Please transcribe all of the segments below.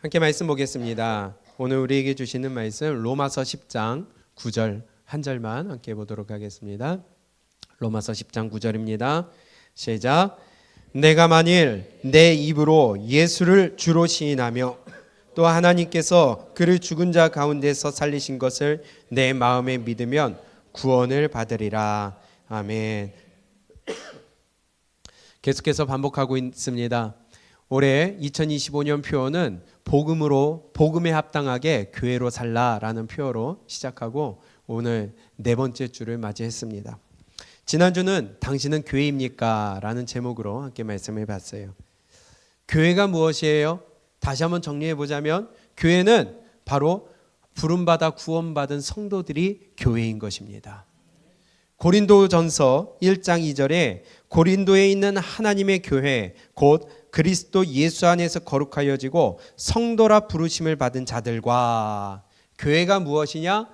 함께 말씀 보겠습니다. 오늘 우리에게 주시는 말씀 로마서 10장 9절 한 절만 함께 보도록 하겠습니다. 로마서 10장 9절입니다. 시작. 내가 만일 내 입으로 예수를 주로 시인하며 또 하나님께서 그를 죽은 자 가운데서 살리신 것을 내 마음에 믿으면 구원을 받으리라. 아멘. 계속해서 반복하고 있습니다. 올해 2025년 표어는 복음에 합당하게 교회로 살라라는 표어로 시작하고 오늘 네 번째 주를 맞이했습니다. 지난주는 당신은 교회입니까? 라는 제목으로 함께 말씀을 봤어요. 교회가 무엇이에요? 다시 한번 정리해 보자면 교회는 바로 부름받아 구원받은 성도들이 교회인 것입니다. 고린도전서 1장 2절에 고린도에 있는 하나님의 교회 곧 그리스도 예수 안에서 거룩하여지고 성도라 부르심을 받은 자들과, 교회가 무엇이냐?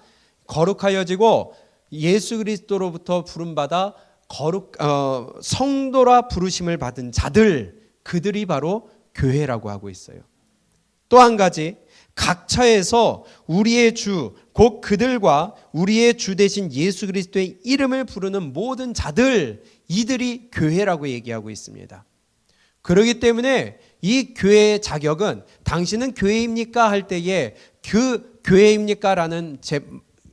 거룩하여지고 예수 그리스도로부터 부름받아 성도라 부르심을 받은 자들, 그들이 바로 교회라고 하고 있어요. 또 한 가지, 각처에서 우리의 주 곧 그들과 우리의 주 되신 예수 그리스도의 이름을 부르는 모든 자들, 이들이 교회라고 얘기하고 있습니다. 그렇기 때문에 이 교회의 자격은 당신은 교회입니까? 할 때에 그 교회입니까? 라는 제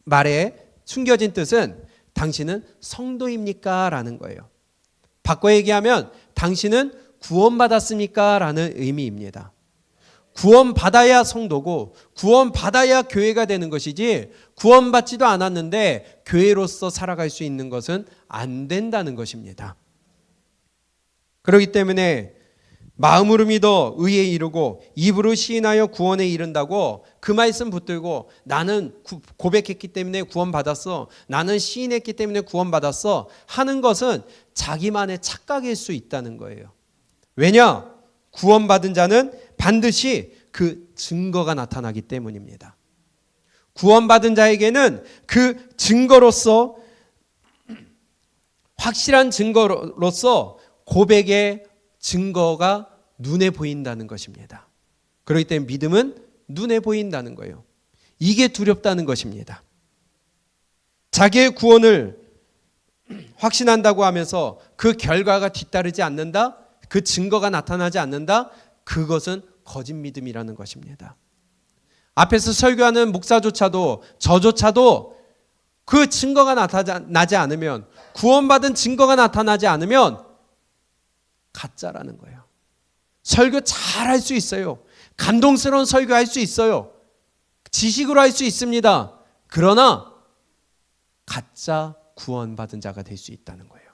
말에 숨겨진 뜻은 당신은 성도입니까? 라는 거예요. 바꿔 얘기하면 당신은 구원받았습니까? 라는 의미입니다. 구원받아야 성도고 구원받아야 교회가 되는 것이지, 구원받지도 않았는데 교회로서 살아갈 수 있는 것은 안 된다는 것입니다. 그렇기 때문에 마음으로 믿어 의에 이르고 입으로 시인하여 구원에 이른다고 그 말씀 붙들고 나는 고백했기 때문에 구원받았어, 나는 시인했기 때문에 구원받았어 하는 것은 자기만의 착각일 수 있다는 거예요. 왜냐? 구원받은 자는 반드시 그 증거가 나타나기 때문입니다. 구원받은 자에게는 그 증거로서, 확실한 증거로서 고백의 증거가 눈에 보인다는 것입니다. 그렇기 때문에 믿음은 눈에 보인다는 거예요. 이게 두렵다는 것입니다. 자기의 구원을 확신한다고 하면서 그 결과가 뒤따르지 않는다, 그 증거가 나타나지 않는다, 그것은 거짓 믿음이라는 것입니다. 앞에서 설교하는 목사조차도 저조차도 그 증거가 나타나지 않으면, 구원받은 증거가 나타나지 않으면 가짜라는 거예요. 설교 잘 할 수 있어요. 감동스러운 설교 할 수 있어요. 지식으로 할 수 있습니다. 그러나 가짜 구원받은 자가 될 수 있다는 거예요.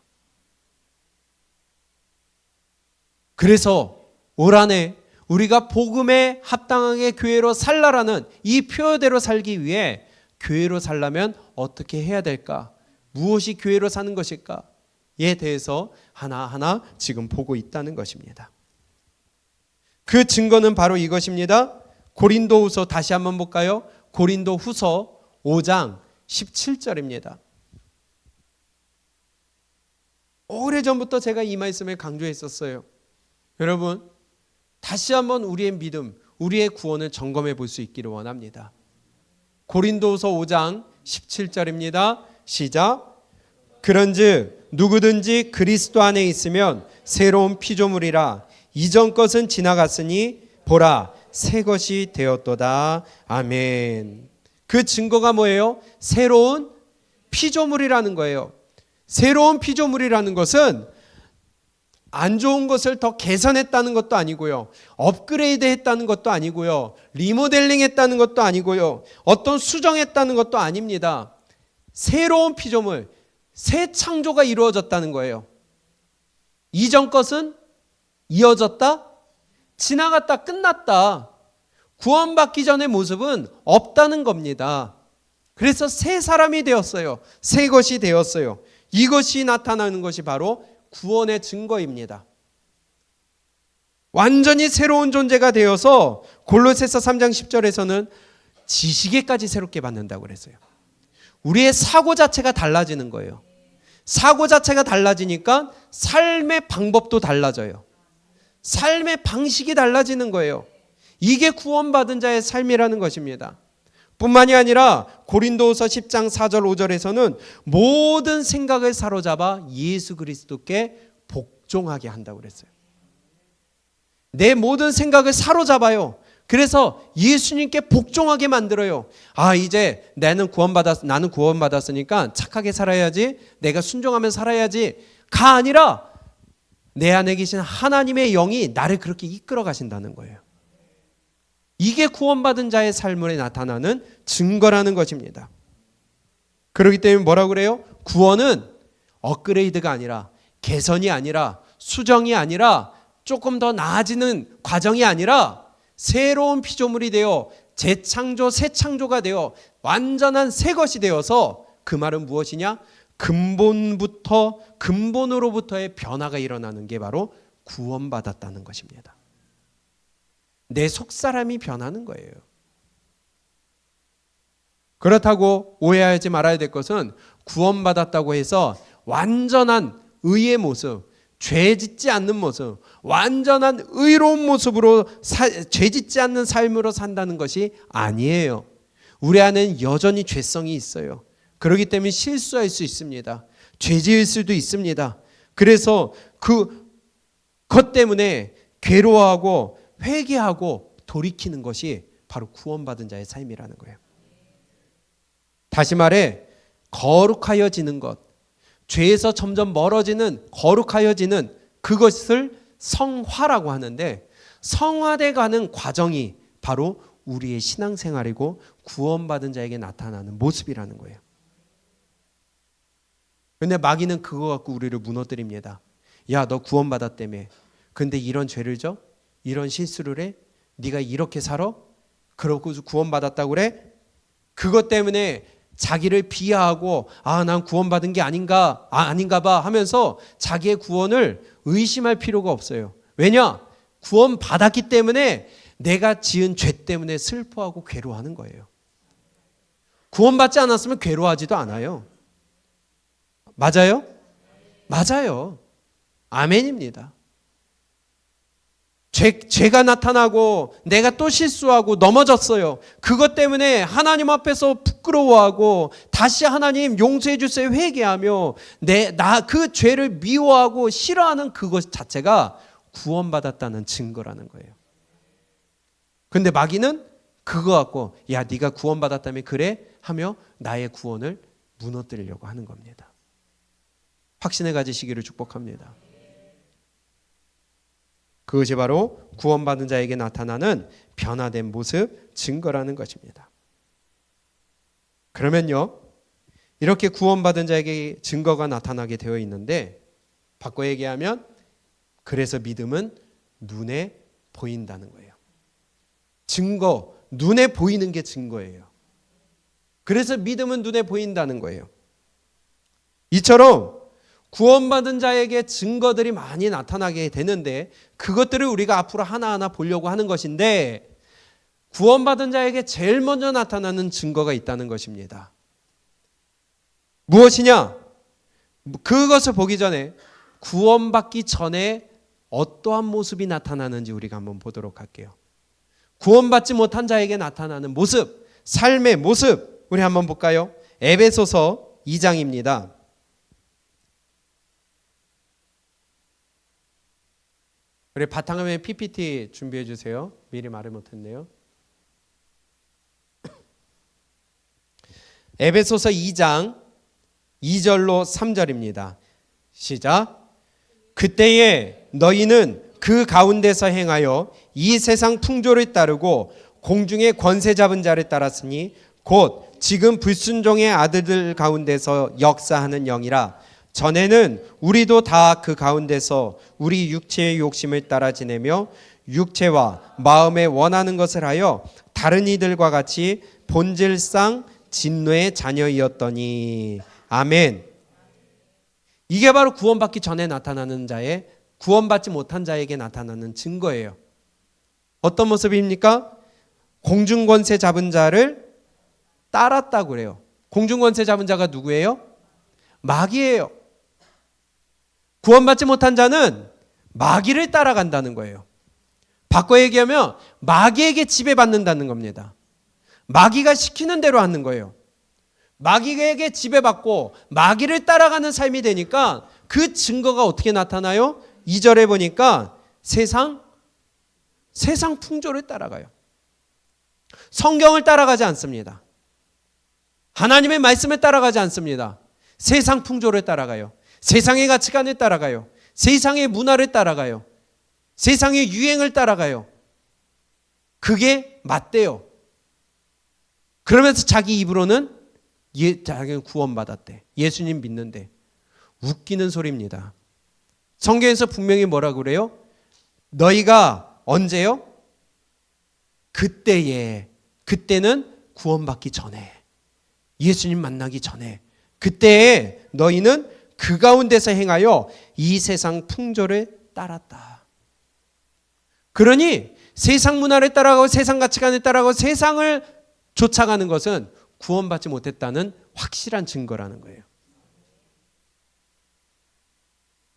그래서 올 한해 우리가 복음에 합당하게 교회로 살라라는 이 표어대로 살기 위해 교회로 살려면 어떻게 해야 될까? 무엇이 교회로 사는 것일까에 대해서 하나하나 지금 보고 있다는 것입니다. 그 증거는 바로 이것입니다. 고린도후서 다시 한번 볼까요? 고린도후서 5장 17절입니다. 오래전부터 제가 이 말씀을 강조했었어요. 여러분, 다시 한번 우리의 믿음, 우리의 구원을 점검해 볼 수 있기를 원합니다. 고린도후서 5장 17절입니다. 시작. 그런즉 누구든지 그리스도 안에 있으면 새로운 피조물이라, 이전 것은 지나갔으니 보라 새 것이 되었도다. 아멘. 그 증거가 뭐예요? 새로운 피조물이라는 거예요. 새로운 피조물이라는 것은 안 좋은 것을 더 개선했다는 것도 아니고요, 업그레이드 했다는 것도 아니고요, 리모델링 했다는 것도 아니고요, 어떤 수정했다는 것도 아닙니다. 새로운 피조물, 새 창조가 이루어졌다는 거예요. 이전 것은 이어졌다, 지나갔다, 끝났다. 구원받기 전의 모습은 없다는 겁니다. 그래서 새 사람이 되었어요. 새 것이 되었어요. 이것이 나타나는 것이 바로 구원의 증거입니다. 완전히 새로운 존재가 되어서 골로새서 3장 10절에서는 지식에까지 새롭게 받는다고 그랬어요. 우리의 사고 자체가 달라지는 거예요. 사고 자체가 달라지니까 삶의 방법도 달라져요. 삶의 방식이 달라지는 거예요. 이게 구원받은 자의 삶이라는 것입니다. 뿐만이 아니라 고린도후서 10장 4절 5절에서는 모든 생각을 사로잡아 예수 그리스도께 복종하게 한다고 그랬어요. 내 모든 생각을 사로잡아요. 그래서 예수님께 복종하게 만들어요. 이제 나는 구원받았으니까 착하게 살아야지, 내가 순종하며 살아야지가 아니라 내 안에 계신 하나님의 영이 나를 그렇게 이끌어 가신다는 거예요. 이게 구원받은 자의 삶에 나타나는 증거라는 것입니다. 그렇기 때문에 뭐라고 그래요? 구원은 업그레이드가 아니라, 개선이 아니라, 수정이 아니라, 조금 더 나아지는 과정이 아니라 새로운 피조물이 되어 재창조, 새 창조가 되어 완전한 새 것이 되어서, 그 말은 무엇이냐? 근본으로부터의 변화가 일어나는 게 바로 구원받았다는 것입니다. 내 속사람이 변하는 거예요. 그렇다고 오해하지 말아야 될 것은, 구원받았다고 해서 완전한 의의 모습, 죄짓지 않는 모습, 완전한 의로운 모습으로 죄짓지 않는 삶으로 산다는 것이 아니에요. 우리 안에는 여전히 죄성이 있어요. 그렇기 때문에 실수할 수 있습니다. 죄지을 수도 있습니다. 그래서 그것 때문에 괴로워하고 회개하고 돌이키는 것이 바로 구원받은 자의 삶이라는 거예요. 다시 말해, 거룩하여지는 것, 죄에서 점점 멀어지는, 거룩하여지는 그것을 성화라고 하는데, 성화돼 가는 과정이 바로 우리의 신앙생활이고 구원받은 자에게 나타나는 모습이라는 거예요. 그런데 마귀는 그거 갖고 우리를 무너뜨립니다. 야, 너 구원받았다며. 근데 이런 죄를 져? 이런 실수를 해? 네가 이렇게 살아? 그러고 구원받았다고 그래? 그것 때문에 자기를 비하하고 난 구원받은 게 아닌가 봐 하면서 자기의 구원을 의심할 필요가 없어요. 왜냐? 구원받았기 때문에 내가 지은 죄 때문에 슬퍼하고 괴로워하는 거예요. 구원받지 않았으면 괴로워하지도 않아요. 맞아요? 맞아요. 아멘입니다. 죄가 나타나고 내가 또 실수하고 넘어졌어요. 그것 때문에 하나님 앞에서 부끄러워하고 다시 하나님 용서해 주세요 회개하며 그 죄를 미워하고 싫어하는 그것 자체가 구원받았다는 증거라는 거예요. 근데 마귀는 그거 갖고 야, 네가 구원받았다며 그래? 하며 나의 구원을 무너뜨리려고 하는 겁니다. 확신을 가지시기를 축복합니다. 그것이 바로 구원받은 자에게 나타나는 변화된 모습, 증거라는 것입니다. 그러면요, 이렇게 구원받은 자에게 증거가 나타나게 되어 있는데, 바꿔 얘기하면 그래서 믿음은 눈에 보인다는 거예요. 증거, 눈에 보이는 게 증거예요. 그래서 믿음은 눈에 보인다는 거예요. 이처럼 구원받은 자에게 증거들이 많이 나타나게 되는데, 그것들을 우리가 앞으로 하나하나 보려고 하는 것인데, 구원받은 자에게 제일 먼저 나타나는 증거가 있다는 것입니다. 무엇이냐? 그것을 보기 전에 구원받기 전에 어떠한 모습이 나타나는지 우리가 한번 보도록 할게요. 구원받지 못한 자에게 나타나는 모습, 삶의 모습, 우리 한번 볼까요? 에베소서 2장입니다. 우리 바탕화면 PPT 준비해 주세요. 미리 말을 못했네요. 에베소서 2장 2절로 3절입니다. 시작. 그때에 너희는 그 가운데서 행하여 이 세상 풍조를 따르고 공중의 권세 잡은 자를 따랐으니 곧 지금 불순종의 아들들 가운데서 역사하는 영이라. 전에는 우리도 다 그 가운데서 우리 육체의 욕심을 따라 지내며 육체와 마음에 원하는 것을 하여 다른 이들과 같이 본질상 진노의 자녀이었더니. 아멘. 이게 바로 구원받기 전에 나타나는 자의, 구원받지 못한 자에게 나타나는 증거예요. 어떤 모습입니까? 공중권세 잡은 자를 따랐다고 그래요. 공중권세 잡은 자가 누구예요? 마귀예요. 구원받지 못한 자는 마귀를 따라간다는 거예요. 바꿔 얘기하면 마귀에게 지배받는다는 겁니다. 마귀가 시키는 대로 하는 거예요. 마귀에게 지배받고 마귀를 따라가는 삶이 되니까 그 증거가 어떻게 나타나요? 2절에 보니까 세상 풍조를 따라가요. 성경을 따라가지 않습니다. 하나님의 말씀을 따라가지 않습니다. 세상 풍조를 따라가요. 세상의 가치관을 따라가요. 세상의 문화를 따라가요. 세상의 유행을 따라가요. 그게 맞대요. 그러면서 자기 입으로는 자기는 구원받았대. 예수님 믿는데. 웃기는 소리입니다. 성경에서 분명히 뭐라고 그래요? 너희가 언제요? 그때는 구원받기 전에, 예수님 만나기 전에, 그때에 너희는 그 가운데서 행하여 이 세상 풍조를 따랐다. 그러니 세상 문화를 따라가고 세상 가치관을 따라가고 세상을 쫓아가는 것은 구원받지 못했다는 확실한 증거라는 거예요.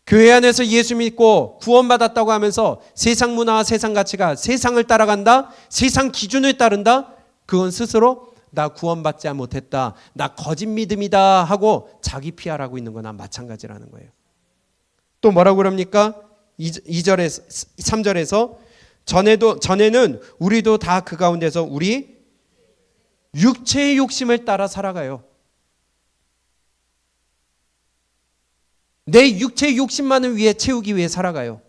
교회 안에서 예수 믿고 구원받았다고 하면서 세상 문화와 세상 가치가 세상을 따라간다, 세상 기준을 따른다, 그건 스스로 나 구원받지 못했다, 나 거짓 믿음이다 하고 자기 피하라고 있는 거나 마찬가지라는 거예요. 또 뭐라고 그럽니까? 3절에서 전에는 우리도 다 그 가운데서 우리 육체의 욕심을 따라 살아가요. 내 육체의 욕심만을 위해 채우기 위해 살아가요.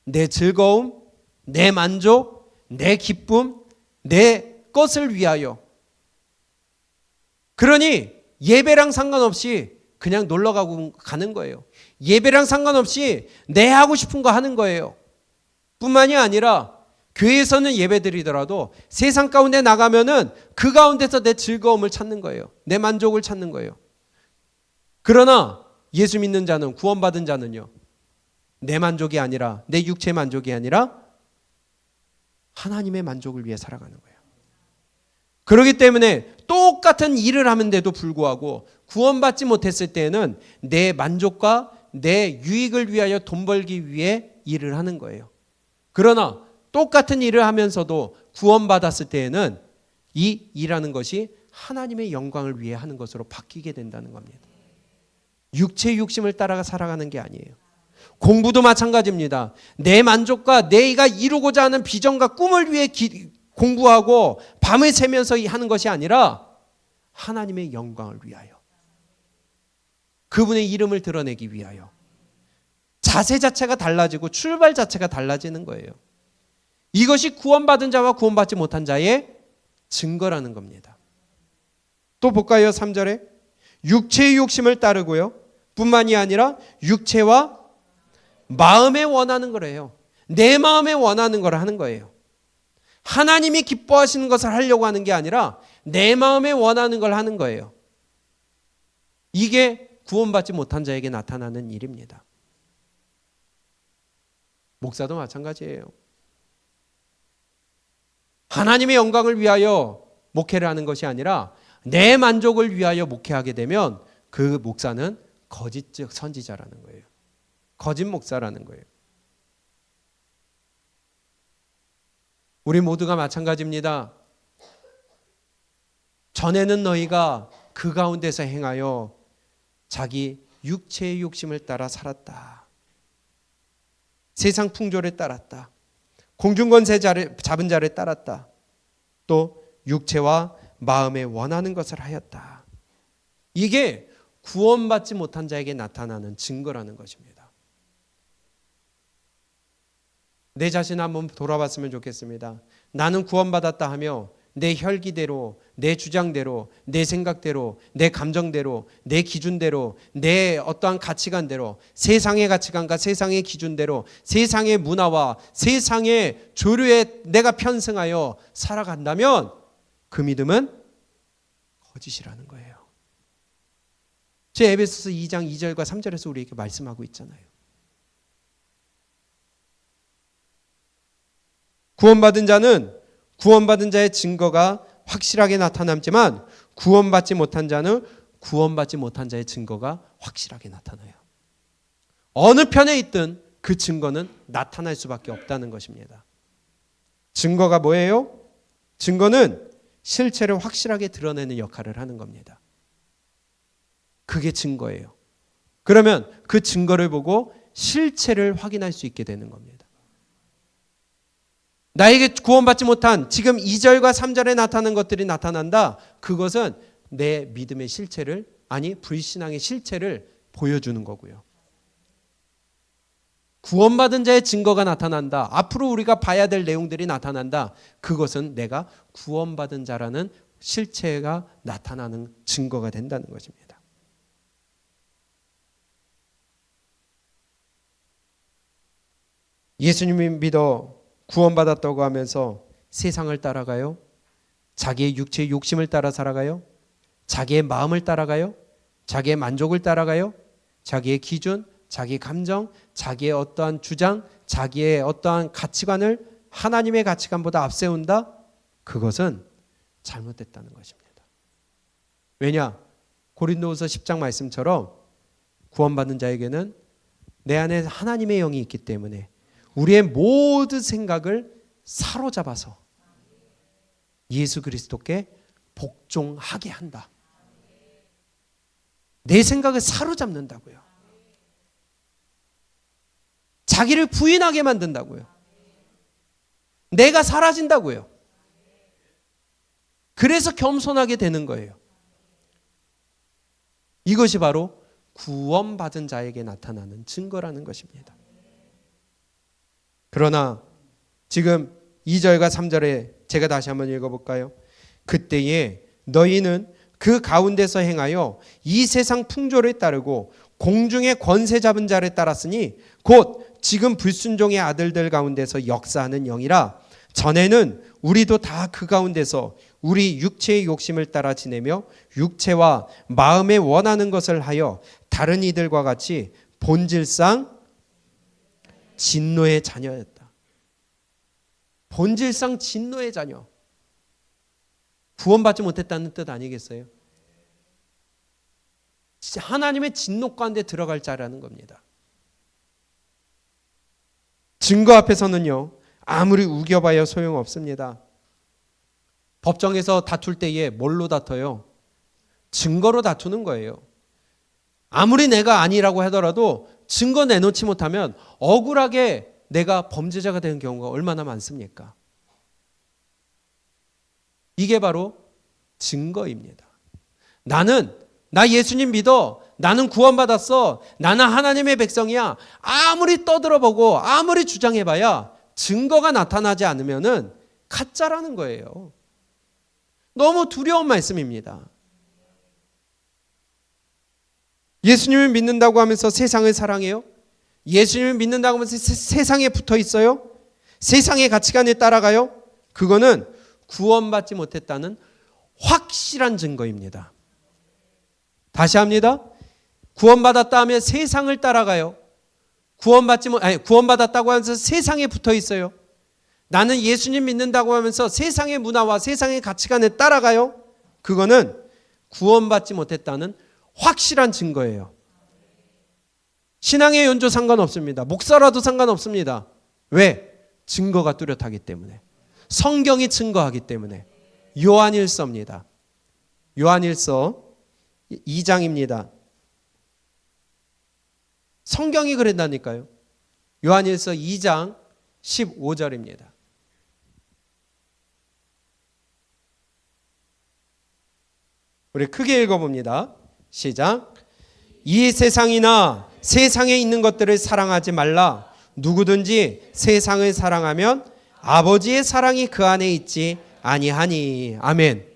내 즐거움, 내 만족, 내 기쁨, 내 것을 위하여. 그러니 예배랑 상관없이 그냥 놀러 가는 거예요. 예배랑 상관없이 내 하고 싶은 거 하는 거예요. 뿐만이 아니라 교회에서는 예배드리더라도 세상 가운데 나가면은 그 가운데서 내 즐거움을 찾는 거예요. 내 만족을 찾는 거예요. 그러나 예수 믿는 자는, 구원받은 자는요, 내 만족이 아니라, 내 육체의 만족이 아니라 하나님의 만족을 위해 살아가는 거예요. 그렇기 때문에 똑같은 일을 하는데도 불구하고 구원받지 못했을 때에는 내 만족과 내 유익을 위하여 돈 벌기 위해 일을 하는 거예요. 그러나 똑같은 일을 하면서도 구원받았을 때에는 이 일하는 것이 하나님의 영광을 위해 하는 것으로 바뀌게 된다는 겁니다. 육체의 욕심을 따라가 살아가는 게 아니에요. 공부도 마찬가지입니다. 내 만족과 내가 이루고자 하는 비전과 꿈을 위해 공부하고 밤을 새면서 하는 것이 아니라 하나님의 영광을 위하여, 그분의 이름을 드러내기 위하여. 자세 자체가 달라지고 출발 자체가 달라지는 거예요. 이것이 구원받은 자와 구원받지 못한 자의 증거라는 겁니다. 또 볼까요? 3절에 육체의 욕심을 따르고요, 뿐만이 아니라 육체와 마음에 원하는 거래요. 내 마음에 원하는 걸 하는 거예요. 하나님이 기뻐하시는 것을 하려고 하는 게 아니라 내 마음에 원하는 걸 하는 거예요. 이게 구원받지 못한 자에게 나타나는 일입니다. 목사도 마찬가지예요. 하나님의 영광을 위하여 목회를 하는 것이 아니라 내 만족을 위하여 목회하게 되면 그 목사는 거짓적 선지자라는 거예요. 거짓 목사라는 거예요. 우리 모두가 마찬가지입니다. 전에는 너희가 그 가운데서 행하여 자기 육체의 욕심을 따라 살았다. 세상 풍조를 따랐다. 공중권세 잡은 자를 따랐다. 또 육체와 마음에 원하는 것을 하였다. 이게 구원받지 못한 자에게 나타나는 증거라는 것입니다. 내 자신 한번 돌아봤으면 좋겠습니다. 나는 구원받았다 하며 내 혈기대로, 내 주장대로, 내 생각대로, 내 감정대로, 내 기준대로, 내 어떠한 가치관대로, 세상의 가치관과 세상의 기준대로, 세상의 문화와 세상의 조류에 내가 편승하여 살아간다면 그 믿음은 거짓이라는 거예요. 제 에베소서 2장 2절과 3절에서 우리에게 말씀하고 있잖아요. 구원받은 자는 구원받은 자의 증거가 확실하게 나타남지만 구원받지 못한 자는 구원받지 못한 자의 증거가 확실하게 나타나요. 어느 편에 있든 그 증거는 나타날 수밖에 없다는 것입니다. 증거가 뭐예요? 증거는 실체를 확실하게 드러내는 역할을 하는 겁니다. 그게 증거예요. 그러면 그 증거를 보고 실체를 확인할 수 있게 되는 겁니다. 나에게 구원받지 못한 지금 2절과 3절에 나타나는 것들이 나타난다. 그것은 내 믿음의 실체를, 아니 불신앙의 실체를 보여주는 거고요. 구원받은 자의 증거가 나타난다. 앞으로 우리가 봐야 될 내용들이 나타난다. 그것은 내가 구원받은 자라는 실체가 나타나는 증거가 된다는 것입니다. 예수님을 믿어 구원받았다고 하면서 세상을 따라가요? 자기의 육체의 욕심을 따라 살아가요? 자기의 마음을 따라가요? 자기의 만족을 따라가요? 자기의 기준, 자기 감정, 자기의 어떠한 주장, 자기의 어떠한 가치관을 하나님의 가치관보다 앞세운다? 그것은 잘못됐다는 것입니다. 왜냐? 고린도후서 10장 말씀처럼 구원받는 자에게는 내 안에 하나님의 영이 있기 때문에 우리의 모든 생각을 사로잡아서 예수 그리스도께 복종하게 한다. 내 생각을 사로잡는다고요. 자기를 부인하게 만든다고요. 내가 사라진다고요. 그래서 겸손하게 되는 거예요. 이것이 바로 구원받은 자에게 나타나는 증거라는 것입니다. 그러나 지금 2절과 3절에 제가 다시 한번 읽어볼까요? 그때에 너희는 그 가운데서 행하여 이 세상 풍조를 따르고 공중의 권세 잡은 자를 따랐으니 곧 지금 불순종의 아들들 가운데서 역사하는 영이라. 전에는 우리도 다 그 가운데서 우리 육체의 욕심을 따라 지내며 육체와 마음에 원하는 것을 하여 다른 이들과 같이 본질상 진노의 자녀였다. 본질상 진노의 자녀. 구원받지 못했다는 뜻 아니겠어요? 하나님의 진노 가운데 들어갈 자라는 겁니다. 증거 앞에서는요, 아무리 우겨봐야 소용없습니다. 법정에서 다툴 때에 뭘로 다퉈요? 증거로 다투는 거예요. 아무리 내가 아니라고 하더라도 증거 내놓지 못하면 억울하게 내가 범죄자가 되는 경우가 얼마나 많습니까? 이게 바로 증거입니다. 나 예수님 믿어. 나는 구원받았어. 나는 하나님의 백성이야. 아무리 떠들어보고 아무리 주장해봐야 증거가 나타나지 않으면은 가짜라는 거예요. 너무 두려운 말씀입니다. 예수님을 믿는다고 하면서 세상을 사랑해요? 예수님을 믿는다고 하면서 세상에 붙어 있어요? 세상의 가치관에 따라가요? 그거는 구원받지 못했다는 확실한 증거입니다. 다시 합니다. 구원받았다 하면 세상을 따라가요. 구원받았다고 하면서 세상에 붙어 있어요. 나는 예수님 믿는다고 하면서 세상의 문화와 세상의 가치관에 따라가요. 그거는 구원받지 못했다는 확실한 증거예요. 신앙의 연조 상관없습니다. 목사라도 상관없습니다. 왜? 증거가 뚜렷하기 때문에. 성경이 증거하기 때문에. 요한일서입니다. 요한일서 2장입니다. 성경이 그랬다니까요. 요한일서 2장 15절입니다. 우리 크게 읽어봅니다. 시작. 이 세상이나 세상에 있는 것들을 사랑하지 말라. 누구든지 세상을 사랑하면 아버지의 사랑이 그 안에 있지 아니하니. 아멘.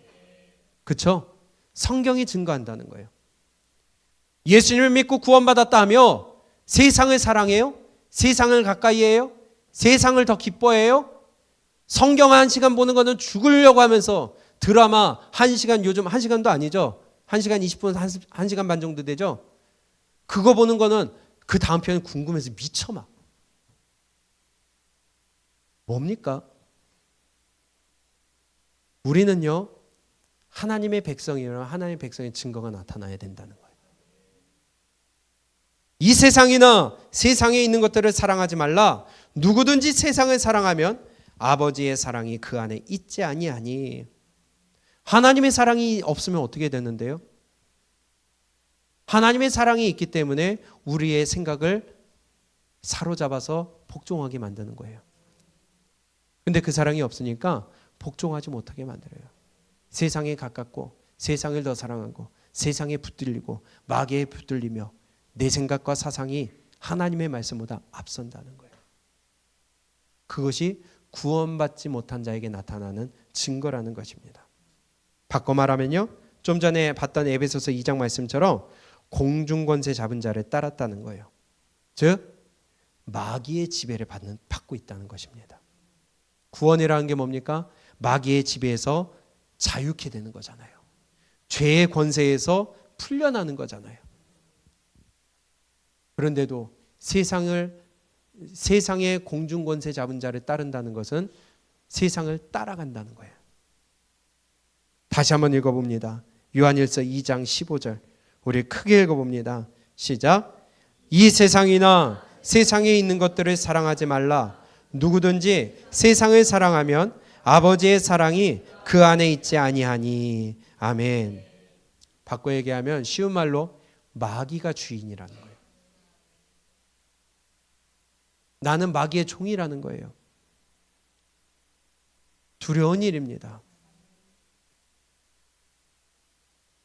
그렇죠? 성경이 증거한다는 거예요. 예수님을 믿고 구원받았다 하며 세상을 사랑해요? 세상을 가까이 해요? 세상을 더 기뻐해요? 성경 1시간 보는 거는 죽으려고 하면서 드라마 1시간, 요즘 1시간도 아니죠. 1시간 20분, 1시간 반 정도 되죠. 그거 보는 거는 그 다음 편이 궁금해서 미쳐 막. 뭡니까? 우리는요, 하나님의 백성이라 하나님의 백성의 증거가 나타나야 된다는 거예요. 이 세상이나 세상에 있는 것들을 사랑하지 말라. 누구든지 세상을 사랑하면 아버지의 사랑이 그 안에 있지 아니하니. 하나님의 사랑이 없으면 어떻게 되는데요? 하나님의 사랑이 있기 때문에 우리의 생각을 사로잡아서 복종하게 만드는 거예요. 근데 그 사랑이 없으니까 복종하지 못하게 만들어요. 세상에 가깝고 세상을 더 사랑하고 세상에 붙들리고 마귀에 붙들리며 내 생각과 사상이 하나님의 말씀보다 앞선다는 거예요. 그것이 구원받지 못한 자에게 나타나는 증거라는 것입니다. 바꿔 말하면요, 좀 전에 봤던 에베소서 2장 말씀처럼 공중권세 잡은 자를 따랐다는 거예요. 즉 마귀의 지배를 받고 있다는 것입니다. 구원이라는 게 뭡니까? 마귀의 지배에서 자유케 되는 거잖아요. 죄의 권세에서 풀려나는 거잖아요. 그런데도 세상의 공중권세 잡은 자를 따른다는 것은 세상을 따라간다는 거예요. 다시 한번 읽어봅니다. 요한일서 2장 15절 우리 크게 읽어봅니다. 시작. 이 세상이나 세상에 있는 것들을 사랑하지 말라. 누구든지 세상을 사랑하면 아버지의 사랑이 그 안에 있지 아니하니. 아멘. 바꿔 얘기하면 쉬운 말로 마귀가 주인이라는 거예요. 나는 마귀의 종이라는 거예요. 두려운 일입니다.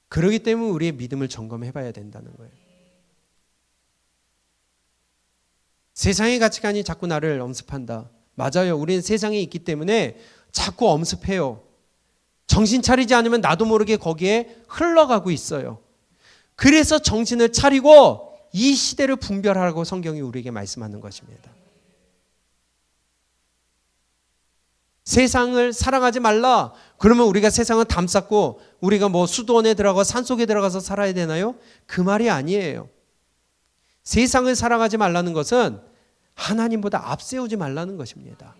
그렇기 때문에 우리의 믿음을 점검해 봐야 된다는 거예요. 세상의 가치관이 자꾸 나를 엄습한다. 맞아요. 우리는 세상에 있기 때문에 자꾸 엄습해요. 정신 차리지 않으면 나도 모르게 거기에 흘러가고 있어요. 그래서 정신을 차리고 이 시대를 분별하라고 성경이 우리에게 말씀하는 것입니다. 세상을 사랑하지 말라. 그러면 우리가 세상을 담쌓고 우리가 뭐 수도원에 들어가서 산속에 들어가서 살아야 되나요? 그 말이 아니에요. 세상을 사랑하지 말라는 것은 하나님보다 앞세우지 말라는 것입니다.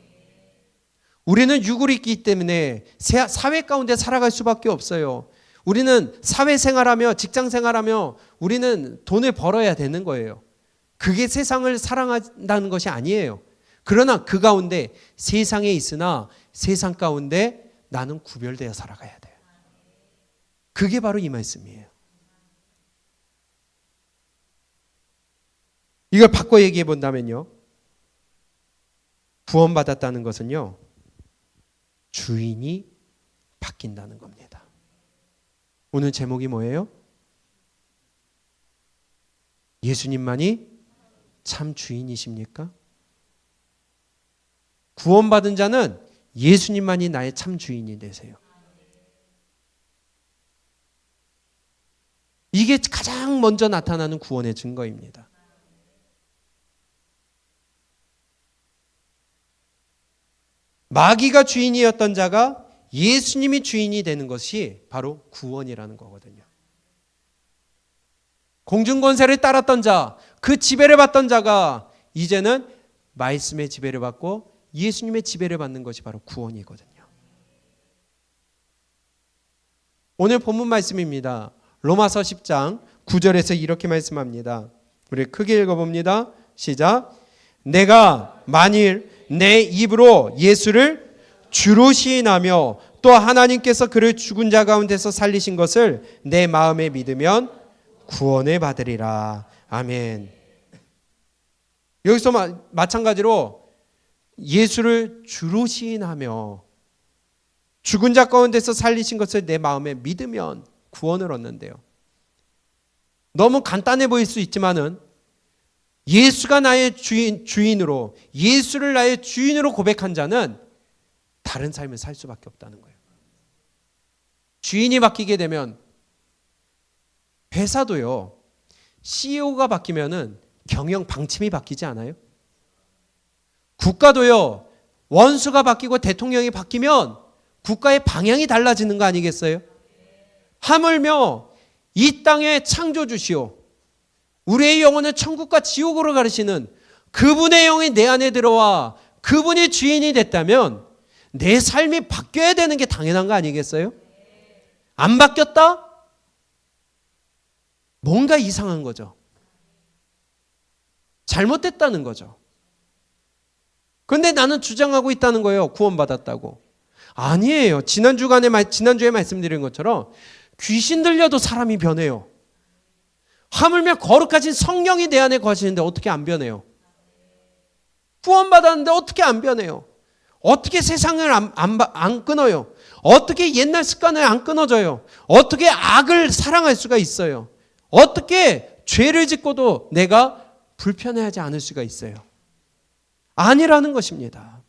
우리는 육을 있기 때문에 사회 가운데 살아갈 수밖에 없어요. 우리는 사회생활하며 직장생활하며 우리는 돈을 벌어야 되는 거예요. 그게 세상을 사랑한다는 것이 아니에요. 그러나 그 가운데 세상에 있으나 세상 가운데 나는 구별되어 살아가야 돼요. 그게 바로 이 말씀이에요. 이걸 바꿔 얘기해 본다면요, 구원받았다는 것은요, 주인이 바뀐다는 겁니다. 오늘 제목이 뭐예요? 예수님만이 참 주인이십니까? 구원받은 자는 예수님만이 나의 참 주인이 되세요. 이게 가장 먼저 나타나는 구원의 증거입니다. 마귀가 주인이었던 자가 예수님이 주인이 되는 것이 바로 구원이라는 거거든요. 공중권세를 따랐던 자, 그 지배를 받던 자가 이제는 말씀의 지배를 받고 예수님의 지배를 받는 것이 바로 구원이거든요. 오늘 본문 말씀입니다. 로마서 10장 9절에서 이렇게 말씀합니다. 우리 크게 읽어봅니다. 시작. 내가 만일 내 입으로 예수를 주로 시인하며 또 하나님께서 그를 죽은 자 가운데서 살리신 것을 내 마음에 믿으면 구원을 받으리라. 아멘. 여기서 마찬가지로 예수를 주로 시인하며 죽은 자 가운데서 살리신 것을 내 마음에 믿으면 구원을 얻는데요. 너무 간단해 보일 수 있지만은 예수가 나의 주인으로, 예수를 나의 주인으로 고백한 자는 다른 삶을 살 수밖에 없다는 거예요. 주인이 바뀌게 되면 회사도요, CEO가 바뀌면은 경영 방침이 바뀌지 않아요? 국가도요, 원수가 바뀌고 대통령이 바뀌면 국가의 방향이 달라지는 거 아니겠어요? 하물며 이 땅의 창조주시오, 우리의 영혼은 천국과 지옥으로 가르치는 그분의 영이 내 안에 들어와 그분이 주인이 됐다면 내 삶이 바뀌어야 되는 게 당연한 거 아니겠어요? 안 바뀌었다? 뭔가 이상한 거죠. 잘못됐다는 거죠. 근데 나는 주장하고 있다는 거예요. 구원받았다고. 아니에요. 지난주에 말씀드린 것처럼 귀신 들려도 사람이 변해요. 하물며 거룩하신 성령이 내 안에 거하시는데 어떻게 안 변해요? 구원받았는데 어떻게 안 변해요? 어떻게 세상을 안 끊어요? 어떻게 옛날 습관을 안 끊어져요? 어떻게 악을 사랑할 수가 있어요? 어떻게 죄를 짓고도 내가 불편해하지 않을 수가 있어요? 아니라는 것입니다.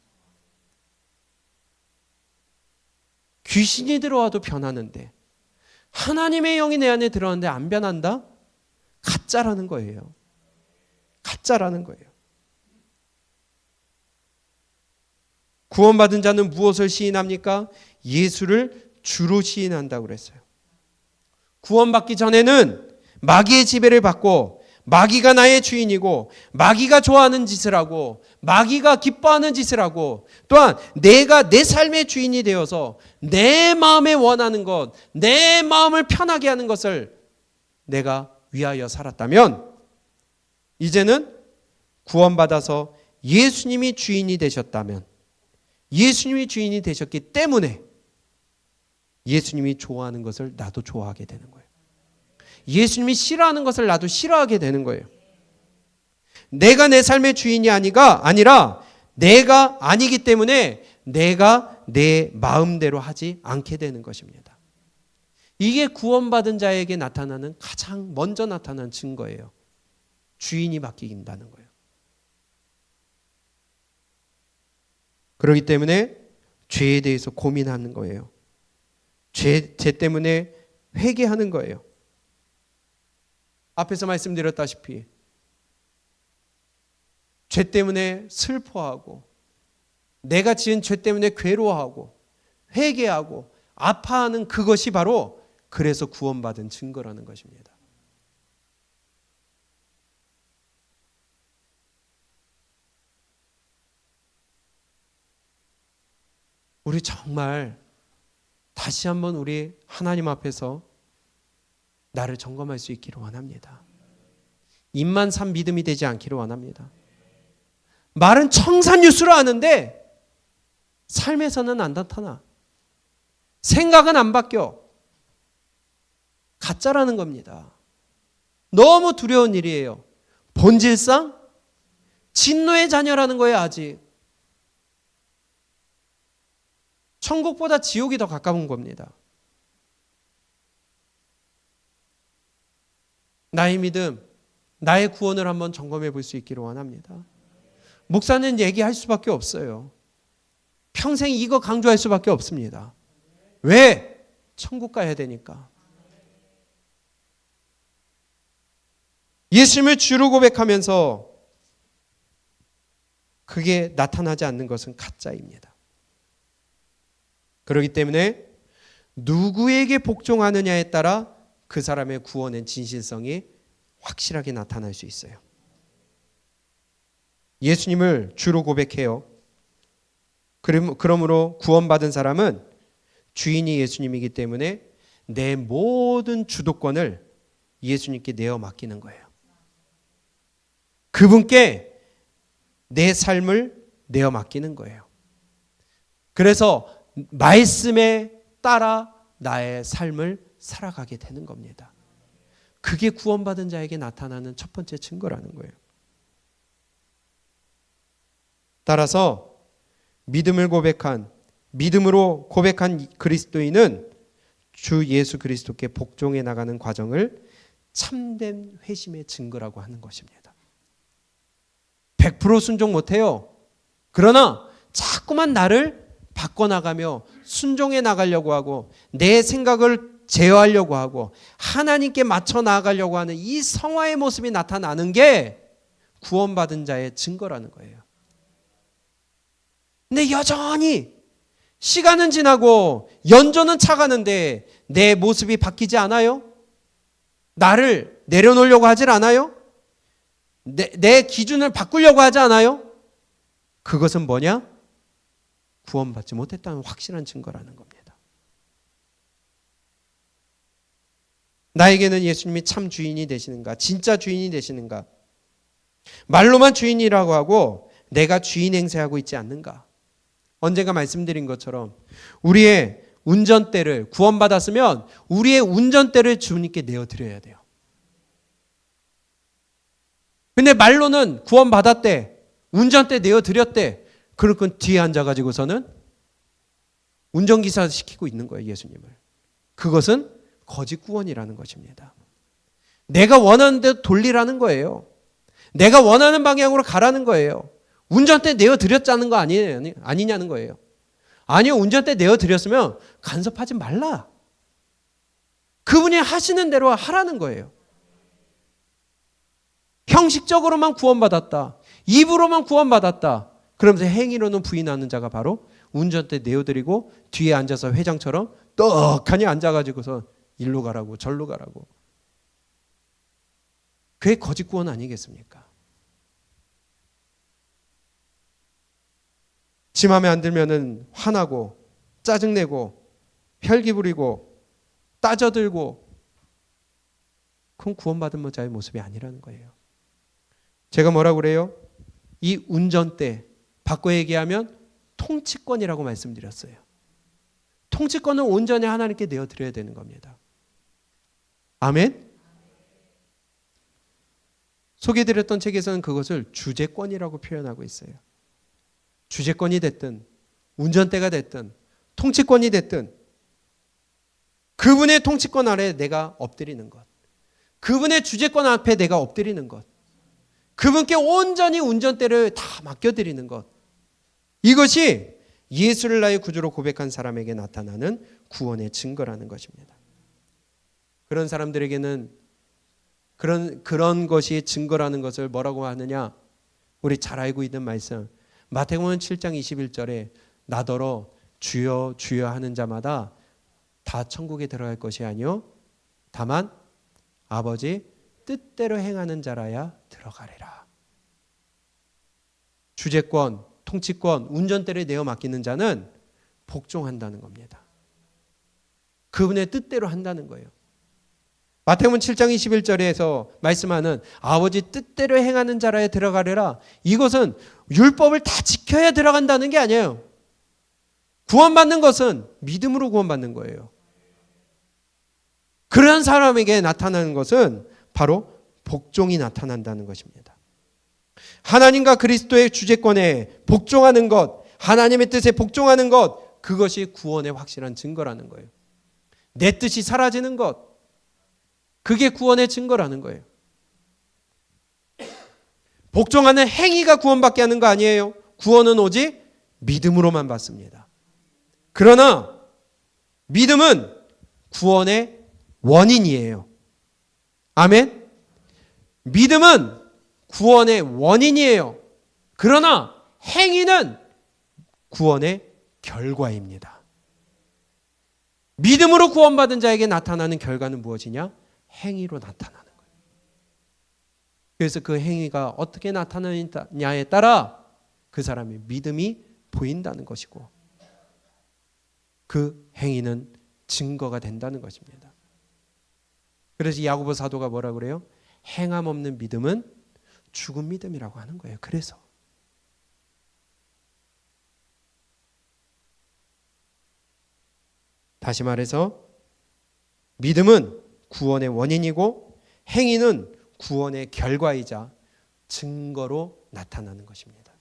귀신이 들어와도 변하는데 하나님의 영이 내 안에 들어왔는데 안 변한다? 가짜라는 거예요. 가짜라는 거예요. 구원받은 자는 무엇을 시인합니까? 예수를 주로 시인한다고 그랬어요. 구원받기 전에는 마귀의 지배를 받고 마귀가 나의 주인이고 마귀가 좋아하는 짓을 하고 마귀가 기뻐하는 짓을 하고 또한 내가 내 삶의 주인이 되어서 내 마음에 원하는 것, 내 마음을 편하게 하는 것을 내가 위하여 살았다면 이제는 구원받아서 예수님이 주인이 되셨다면 예수님이 주인이 되셨기 때문에 예수님이 좋아하는 것을 나도 좋아하게 되는 거예요. 예수님이 싫어하는 것을 나도 싫어하게 되는 거예요. 내가 내 삶의 주인이 아니라 내가 아니기 때문에 내가 내 마음대로 하지 않게 되는 것입니다. 이게 구원받은 자에게 나타나는 가장 먼저 나타나는 증거예요. 주인이 바뀐다는 거예요. 그렇기 때문에 죄에 대해서 고민하는 거예요. 죄 때문에 회개하는 거예요. 앞에서 말씀드렸다시피 죄 때문에 슬퍼하고 내가 지은 죄 때문에 괴로워하고 회개하고 아파하는 그것이 바로 그래서 구원받은 증거라는 것입니다. 우리 정말 다시 한번 우리 하나님 앞에서 나를 점검할 수 있기를 원합니다. 입만 산 믿음이 되지 않기를 원합니다. 말은 청산유수로 하는데 삶에서는 안 나타나. 생각은 안 바뀌어. 가짜라는 겁니다. 너무 두려운 일이에요. 본질상 진노의 자녀라는 거예요. 아직. 천국보다 지옥이 더 가까운 겁니다. 나의 믿음, 나의 구원을 한번 점검해 볼 수 있기를 원합니다. 목사는 얘기할 수밖에 없어요. 평생 이거 강조할 수밖에 없습니다. 왜? 천국 가야 되니까. 예수님을 주로 고백하면서 그게 나타나지 않는 것은 가짜입니다. 그렇기 때문에 누구에게 복종하느냐에 따라 그 사람의 구원의 진실성이 확실하게 나타날 수 있어요. 예수님을 주로 고백해요. 그러므로 구원받은 사람은 주인이 예수님이기 때문에 내 모든 주도권을 예수님께 내어 맡기는 거예요. 그분께 내 삶을 내어 맡기는 거예요. 그래서 말씀에 따라 나의 삶을 살아가게 되는 겁니다. 그게 구원받은 자에게 나타나는 첫 번째 증거라는 거예요. 따라서 믿음으로 고백한 그리스도인은 주 예수 그리스도께 복종해 나가는 과정을 참된 회심의 증거라고 하는 것입니다. 100% 순종 못해요. 그러나 자꾸만 나를 바꿔나가며 순종해 나가려고 하고 내 생각을 제어하려고 하고 하나님께 맞춰 나아가려고 하는 이 성화의 모습이 나타나는 게 구원받은 자의 증거라는 거예요. 근데 여전히 시간은 지나고 연조는 차가는데 내 모습이 바뀌지 않아요? 나를 내려놓으려고 하질 않아요? 내 기준을 바꾸려고 하지 않아요? 그것은 뭐냐? 구원받지 못했다는 확실한 증거라는 겁니다. 나에게는 예수님이 참 주인이 되시는가? 진짜 주인이 되시는가? 말로만 주인이라고 하고 내가 주인 행세하고 있지 않는가? 언젠가 말씀드린 것처럼 우리의 운전대를 구원받았으면 우리의 운전대를 주님께 내어드려야 돼요. 근데 말로는 구원받았대, 운전대 내어드렸대. 그러고 뒤에 앉아가지고서는 운전기사 시키고 있는 거예요, 예수님을. 그것은 거짓 구원이라는 것입니다. 내가 원하는 대로 돌리라는 거예요. 내가 원하는 방향으로 가라는 거예요. 운전대 내어드렸자는 거 아니냐는 거예요. 아니요, 운전대 내어드렸으면 간섭하지 말라. 그분이 하시는 대로 하라는 거예요. 형식적으로만 구원받았다, 입으로만 구원받았다, 그러면서 행위로는 부인하는 자가 바로 운전대 내어드리고 뒤에 앉아서 회장처럼 떡하니 앉아가지고서 일로 가라고 절로 가라고. 그게 거짓 구원 아니겠습니까? 지 마음에 안 들면은 화나고 짜증내고 혈기 부리고 따져들고, 그건 구원받은 자의 모습이 아니라는 거예요. 제가 뭐라고 그래요? 이 운전대, 바꿔 얘기하면 통치권이라고 말씀드렸어요. 통치권은 온전히 하나님께 내어드려야 되는 겁니다. 아멘? 소개해드렸던 책에서는 그것을 주재권이라고 표현하고 있어요. 주재권이 됐든 운전대가 됐든 통치권이 됐든 그분의 통치권 아래 내가 엎드리는 것, 그분의 주재권 앞에 내가 엎드리는 것, 그분께 온전히 운전대를 다 맡겨드리는 것, 이것이 예수를 나의 구주로 고백한 사람에게 나타나는 구원의 증거라는 것입니다. 그런 사람들에게는 그런 것이 증거라는 것을 뭐라고 하느냐? 우리 잘 알고 있는 말씀, 마태복음 7장 21절에 나더러 주여 주여 하는 자마다 다 천국에 들어갈 것이 아니요 다만 아버지 뜻대로 행하는 자라야 들어가리라. 주재권, 통치권, 운전대를 내어 맡기는 자는 복종한다는 겁니다. 그분의 뜻대로 한다는 거예요. 마태복음 7장 21절에서 말씀하는 아버지 뜻대로 행하는 자라에 들어가리라, 이것은 율법을 다 지켜야 들어간다는 게 아니에요. 구원받는 것은 믿음으로 구원받는 거예요. 그런 사람에게 나타나는 것은 바로 복종이 나타난다는 것입니다. 하나님과 그리스도의 주재권에 복종하는 것, 하나님의 뜻에 복종하는 것, 그것이 구원의 확실한 증거라는 거예요. 내 뜻이 사라지는 것, 그게 구원의 증거라는 거예요. 복종하는 행위가 구원받게 하는 거 아니에요. 구원은 오직 믿음으로만 받습니다. 그러나 믿음은 구원의 원인이에요. 아멘? 믿음은 구원의 원인이에요. 그러나 행위는 구원의 결과입니다. 믿음으로 구원받은 자에게 나타나는 결과는 무엇이냐? 행위로 나타나는 거예요. 그래서 그 행위가 어떻게 나타나느냐에 따라 그 사람의 믿음이 보인다는 것이고, 그 행위는 증거가 된다는 것입니다. 그래서 야고보 사도가 뭐라고 그래요? 행함 없는 믿음은 죽은 믿음이라고 하는 거예요. 그래서 다시 말해서 믿음은 구원의 원인이고 행위는 구원의 결과이자 증거로 나타나는 것입니다.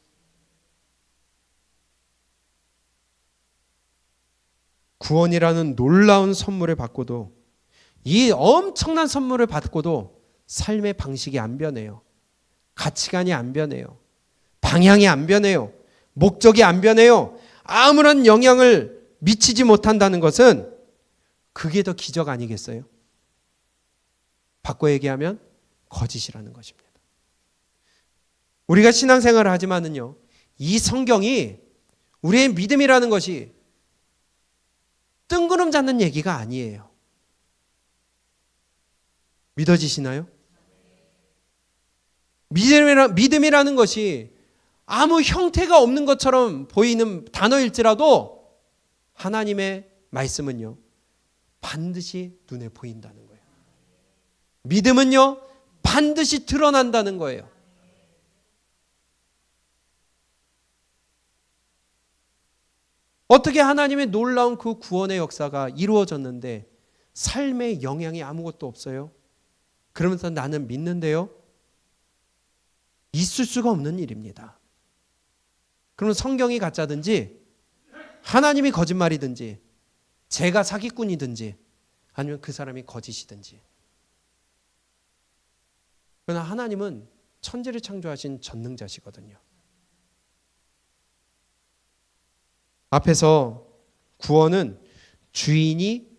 구원이라는 놀라운 선물을 받고도, 이 엄청난 선물을 받고도 삶의 방식이 안 변해요. 가치관이 안 변해요. 방향이 안 변해요. 목적이 안 변해요. 아무런 영향을 미치지 못한다는 것은 그게 더 기적 아니겠어요? 바꿔 얘기하면 거짓이라는 것입니다. 우리가 신앙생활을 하지만은요, 이 성경이 우리의 믿음이라는 것이 뜬구름 잡는 얘기가 아니에요. 믿어지시나요? 믿음이라는 것이 아무 형태가 없는 것처럼 보이는 단어일지라도 하나님의 말씀은요, 반드시 눈에 보인다는 거예요. 믿음은요, 반드시 드러난다는 거예요. 어떻게 하나님의 놀라운 그 구원의 역사가 이루어졌는데 삶에 영향이 아무것도 없어요? 그러면서 나는 믿는데요? 있을 수가 없는 일입니다. 그러면 성경이 가짜든지 하나님이 거짓말이든지 제가 사기꾼이든지 아니면 그 사람이 거짓이든지, 그러나 하나님은 천지를 창조하신 전능자시거든요. 앞에서 구원은 주인이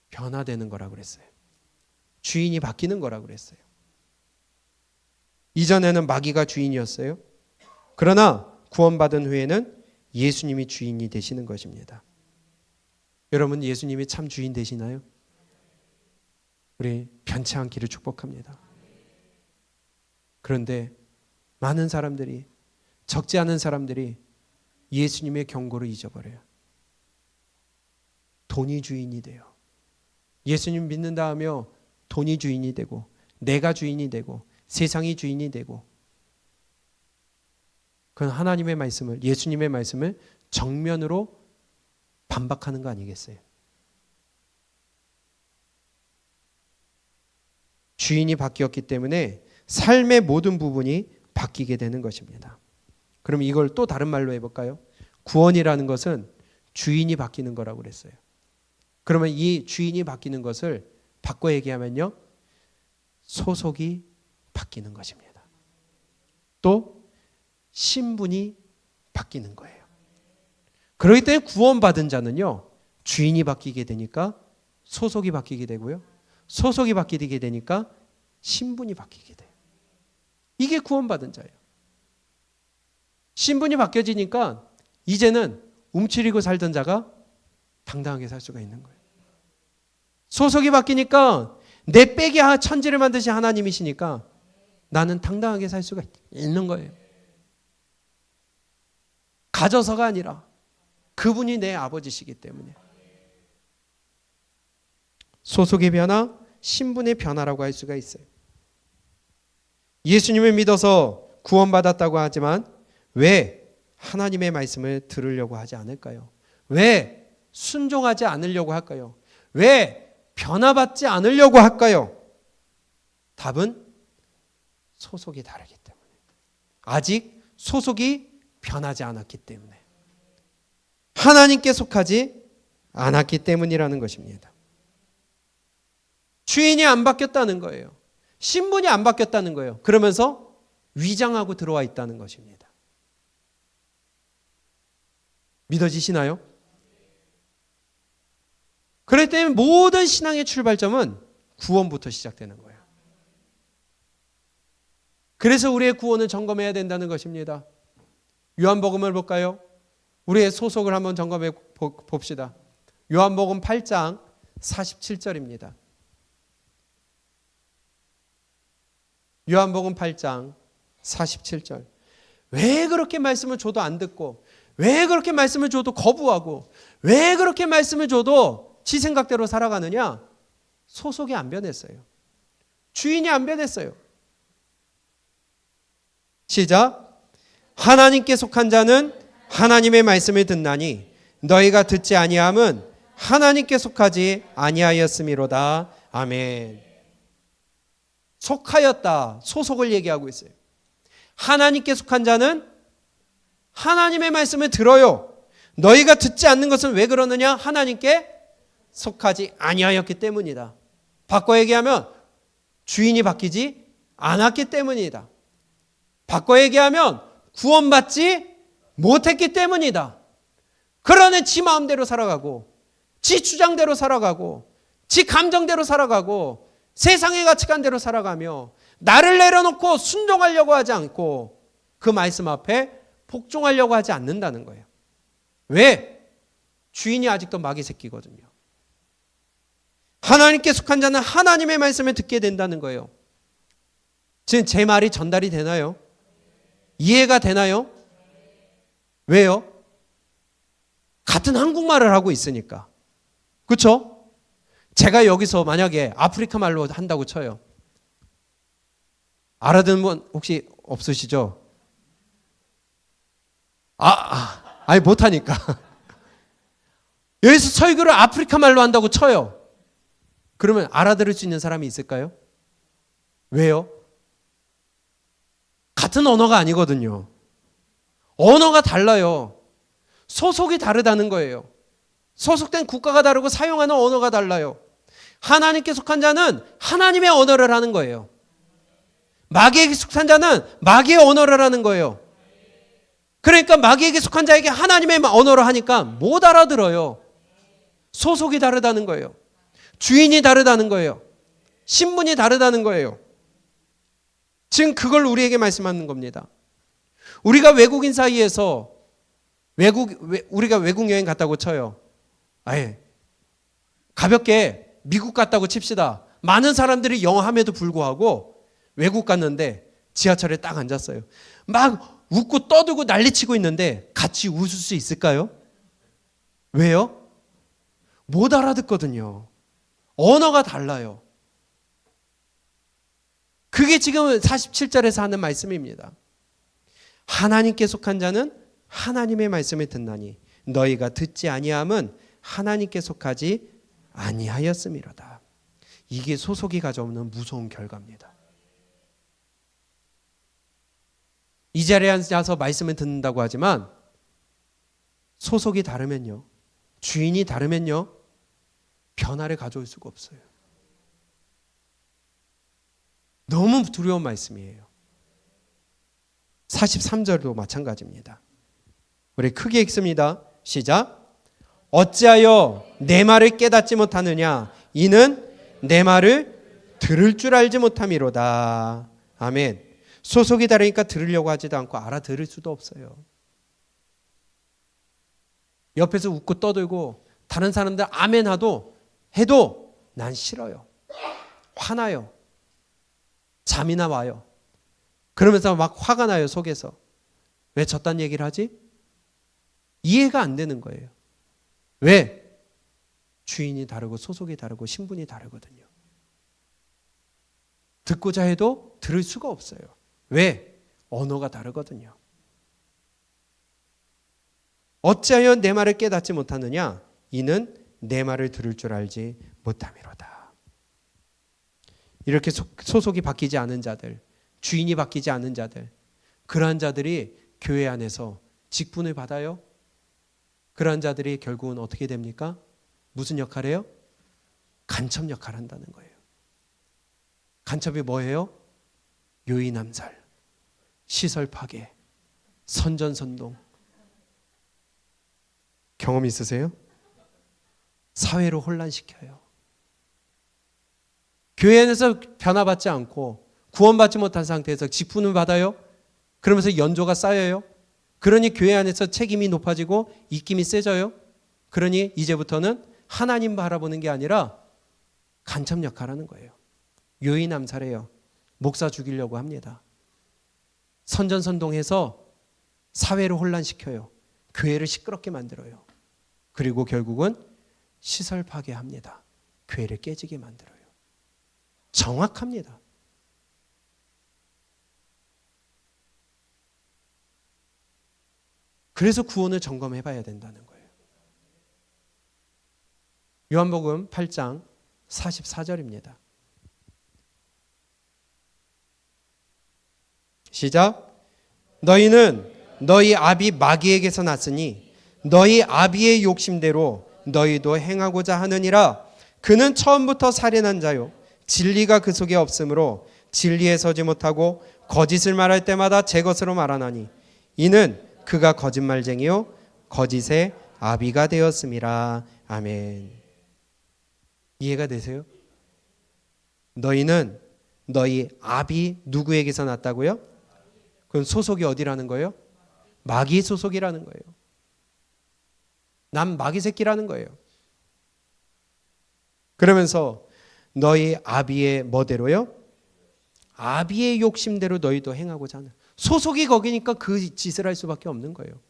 변화되는 거라고 그랬어요. 주인이 바뀌는 거라고 그랬어요. 이전에는 마귀가 주인이었어요. 그러나 구원받은 후에는 예수님이 주인이 되시는 것입니다. 여러분, 예수님이 참 주인 되시나요? 우리 변치 않기를 축복합니다. 그런데 많은 사람들이, 적지 않은 사람들이 예수님의 경고를 잊어버려요. 돈이 주인이 돼요. 예수님 믿는다 하며 돈이 주인이 되고 내가 주인이 되고 세상이 주인이 되고, 그건 하나님의 말씀을, 예수님의 말씀을 정면으로 반박하는 거 아니겠어요? 주인이 바뀌었기 때문에 삶의 모든 부분이 바뀌게 되는 것입니다. 그럼 이걸 또 다른 말로 해볼까요? 구원이라는 것은 주인이 바뀌는 거라고 그랬어요. 그러면 이 주인이 바뀌는 것을 바꿔 얘기하면요, 소속이 바뀌는 것입니다. 또 신분이 바뀌는 거예요. 그렇기 때문에 구원받은 자는요, 주인이 바뀌게 되니까 소속이 바뀌게 되고요, 소속이 바뀌게 되니까 신분이 바뀌게 돼요. 이게 구원받은 자예요. 신분이 바뀌어지니까 이제는 움츠리고 살던 자가 당당하게 살 수가 있는 거예요. 소속이 바뀌니까 내 빼기 천지를 만드신 하나님이시니까 나는 당당하게 살 수가 있는 거예요. 가져서가 아니라 그분이 내 아버지시기 때문에. 소속의 변화, 신분의 변화라고 할 수가 있어요. 예수님을 믿어서 구원받았다고 하지만 왜 하나님의 말씀을 들으려고 하지 않을까요? 왜 순종하지 않으려고 할까요? 왜 변화받지 않으려고 할까요? 답은 소속이 다르기 때문에. 아직 소속이 변하지 않았기 때문에. 하나님께 속하지 않았기 때문이라는 것입니다. 주인이 안 바뀌었다는 거예요. 신분이 안 바뀌었다는 거예요. 그러면서 위장하고 들어와 있다는 것입니다. 믿어지시나요? 그렇기 때문에 모든 신앙의 출발점은 구원부터 시작되는 거예요. 그래서 우리의 구원을 점검해야 된다는 것입니다. 요한복음을 볼까요? 우리의 소속을 한번 점검해 봅시다. 요한복음 8장 47절입니다. 요한복음 8장 47절. 왜 그렇게 말씀을 줘도 안 듣고, 왜 그렇게 말씀을 줘도 거부하고, 왜 그렇게 말씀을 줘도 지 생각대로 살아가느냐? 소속이 안 변했어요. 주인이 안 변했어요. 시작. 하나님께 속한 자는 하나님의 말씀을 듣나니 너희가 듣지 아니함은 하나님께 속하지 아니하였음이로다. 아멘. 속하였다, 소속을 얘기하고 있어요. 하나님께 속한 자는 하나님의 말씀을 들어요. 너희가 듣지 않는 것은 왜 그러느냐? 하나님께 속하지 아니하였기 때문이다. 바꿔 얘기하면 주인이 바뀌지 않았기 때문이다. 바꿔 얘기하면 구원받지 못했기 때문이다. 그러는 지 마음대로 살아가고, 지 주장대로 살아가고, 지 감정대로 살아가고, 세상의 가치관대로 살아가며 나를 내려놓고 순종하려고 하지 않고 그 말씀 앞에 복종하려고 하지 않는다는 거예요. 왜? 주인이 아직도 마귀 새끼거든요. 하나님께 속한 자는 하나님의 말씀을 듣게 된다는 거예요. 지금 제 말이 전달이 되나요? 이해가 되나요? 왜요? 같은 한국말을 하고 있으니까. 그렇죠? 제가 여기서 만약에 아프리카 말로 한다고 쳐요. 알아듣는 분 혹시 없으시죠? 아니 못하니까. 여기서 설교를 아프리카 말로 한다고 쳐요. 그러면 알아들을 수 있는 사람이 있을까요? 왜요? 같은 언어가 아니거든요. 언어가 달라요. 소속이 다르다는 거예요. 소속된 국가가 다르고 사용하는 언어가 달라요. 하나님께 속한 자는 하나님의 언어를 하는 거예요. 마귀에게 속한 자는 마귀의 언어를 하는 거예요. 그러니까 마귀에게 속한 자에게 하나님의 언어를 하니까 못 알아들어요. 소속이 다르다는 거예요. 주인이 다르다는 거예요. 신분이 다르다는 거예요. 지금 그걸 우리에게 말씀하는 겁니다. 우리가 외국인 사이에서 우리가 외국 여행 갔다고 쳐요. 아예 가볍게 미국 갔다고 칩시다. 많은 사람들이 영어함에도 불구하고 외국 갔는데 지하철에 딱 앉았어요. 막 웃고 떠들고 난리치고 있는데 같이 웃을 수 있을까요? 왜요? 못 알아듣거든요. 언어가 달라요. 그게 지금 47절에서 하는 말씀입니다. 하나님께 속한 자는 하나님의 말씀을 듣나니 너희가 듣지 아니함은 하나님께 속하지 아니하였음이로다. 이게 소속이 가져오는 무서운 결과입니다. 이 자리에 앉아서 말씀을 듣는다고 하지만 소속이 다르면요, 주인이 다르면요, 변화를 가져올 수가 없어요. 너무 두려운 말씀이에요. 43절도 마찬가지입니다. 우리 크게 읽습니다. 시작. 어찌하여 내 말을 깨닫지 못하느냐? 이는 내 말을 들을 줄 알지 못함이로다. 아멘. 소속이 다르니까 들으려고 하지도 않고 알아들을 수도 없어요. 옆에서 웃고 떠들고 다른 사람들 아멘 해도 난 싫어요. 화나요. 잠이나 와요. 그러면서 막 화가 나요, 속에서. 왜 저딴 얘기를 하지? 이해가 안 되는 거예요. 왜? 주인이 다르고 소속이 다르고 신분이 다르거든요. 듣고자 해도 들을 수가 없어요. 왜? 언어가 다르거든요. 어찌하여 내 말을 깨닫지 못하느냐? 이는 내 말을 들을 줄 알지 못함이로다. 이렇게 소속이 바뀌지 않은 자들, 주인이 바뀌지 않은 자들, 그러한 자들이 교회 안에서 직분을 받아요. 그러한 자들이 결국은 어떻게 됩니까? 무슨 역할을 해요? 간첩 역할을 한다는 거예요. 간첩이 뭐예요? 유인암살, 시설 파괴, 선전선동. 경험 있으세요? 사회를 혼란시켜요. 교회 안에서 변화받지 않고 구원받지 못한 상태에서 직분을 받아요. 그러면서 연조가 쌓여요. 그러니 교회 안에서 책임이 높아지고 입김이 세져요. 그러니 이제부터는 하나님 바라보는 게 아니라 간첩 역할하는 거예요. 유인 암살해요. 목사 죽이려고 합니다. 선전선동해서 사회를 혼란시켜요. 교회를 시끄럽게 만들어요. 그리고 결국은 시설 파괴합니다. 교회를 깨지게 만들어요. 정확합니다. 그래서 구원을 점검해 봐야 된다는 거예요. 요한복음 8장 44절입니다. 시작. 너희는 너희 아비 마귀에게서 났으니 너희 아비의 욕심대로 너희도 행하고자 하느니라. 그는 처음부터 살인한 자요 진리가 그 속에 없으므로 진리에 서지 못하고 거짓을 말할 때마다 제 것으로 말하나니 이는 그가 거짓말쟁이요 거짓의 아비가 되었음이라. 아멘. 이해가 되세요? 너희는 너희 아비 누구에게서 났다고요? 그럼 소속이 어디라는 거예요? 마귀 소속이라는 거예요. 난 마귀 새끼라는 거예요. 그러면서 너희 아비의 뭐대로요? 아비의 욕심대로 너희도 행하고자 하는. 소속이 거기니까 그 짓을 할 수밖에 없는 거예요.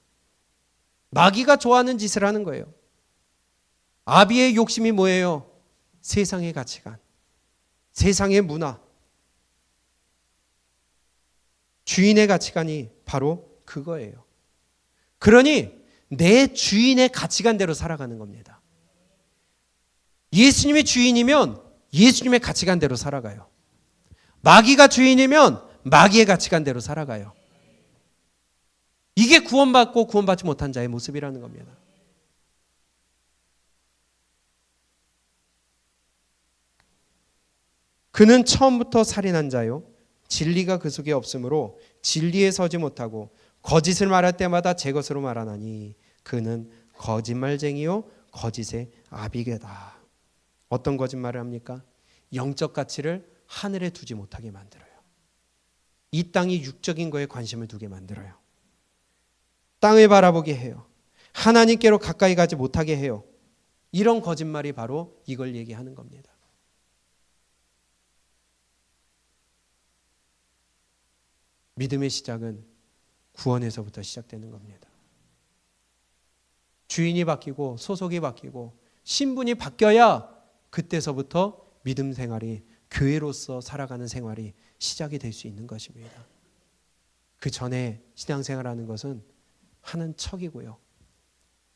마귀가 좋아하는 짓을 하는 거예요. 아비의 욕심이 뭐예요? 세상의 가치관, 세상의 문화, 주인의 가치관이 바로 그거예요. 그러니 내 주인의 가치관대로 살아가는 겁니다. 예수님이 주인이면 예수님의 가치관대로 살아가요. 마귀가 주인이면 마귀의 가치관대로 살아가요. 이게 구원받고 구원받지 못한 자의 모습이라는 겁니다. 그는 처음부터 살인한 자요, 진리가 그 속에 없으므로 진리에 서지 못하고 거짓을 말할 때마다 제 것으로 말하나니 그는 거짓말쟁이요 거짓의 아비게다. 어떤 거짓말을 합니까? 영적 가치를 하늘에 두지 못하게 만들어요. 이 땅이 육적인 거에 관심을 두게 만들어요. 땅을 바라보게 해요. 하나님께로 가까이 가지 못하게 해요. 이런 거짓말이 바로 이걸 얘기하는 겁니다. 믿음의 시작은 구원에서부터 시작되는 겁니다. 주인이 바뀌고 소속이 바뀌고 신분이 바뀌어야 그때서부터 믿음 생활이, 교회로서 살아가는 생활이 시작이 될 수 있는 것입니다. 그 전에 신앙생활하는 것은 하는 척이고요.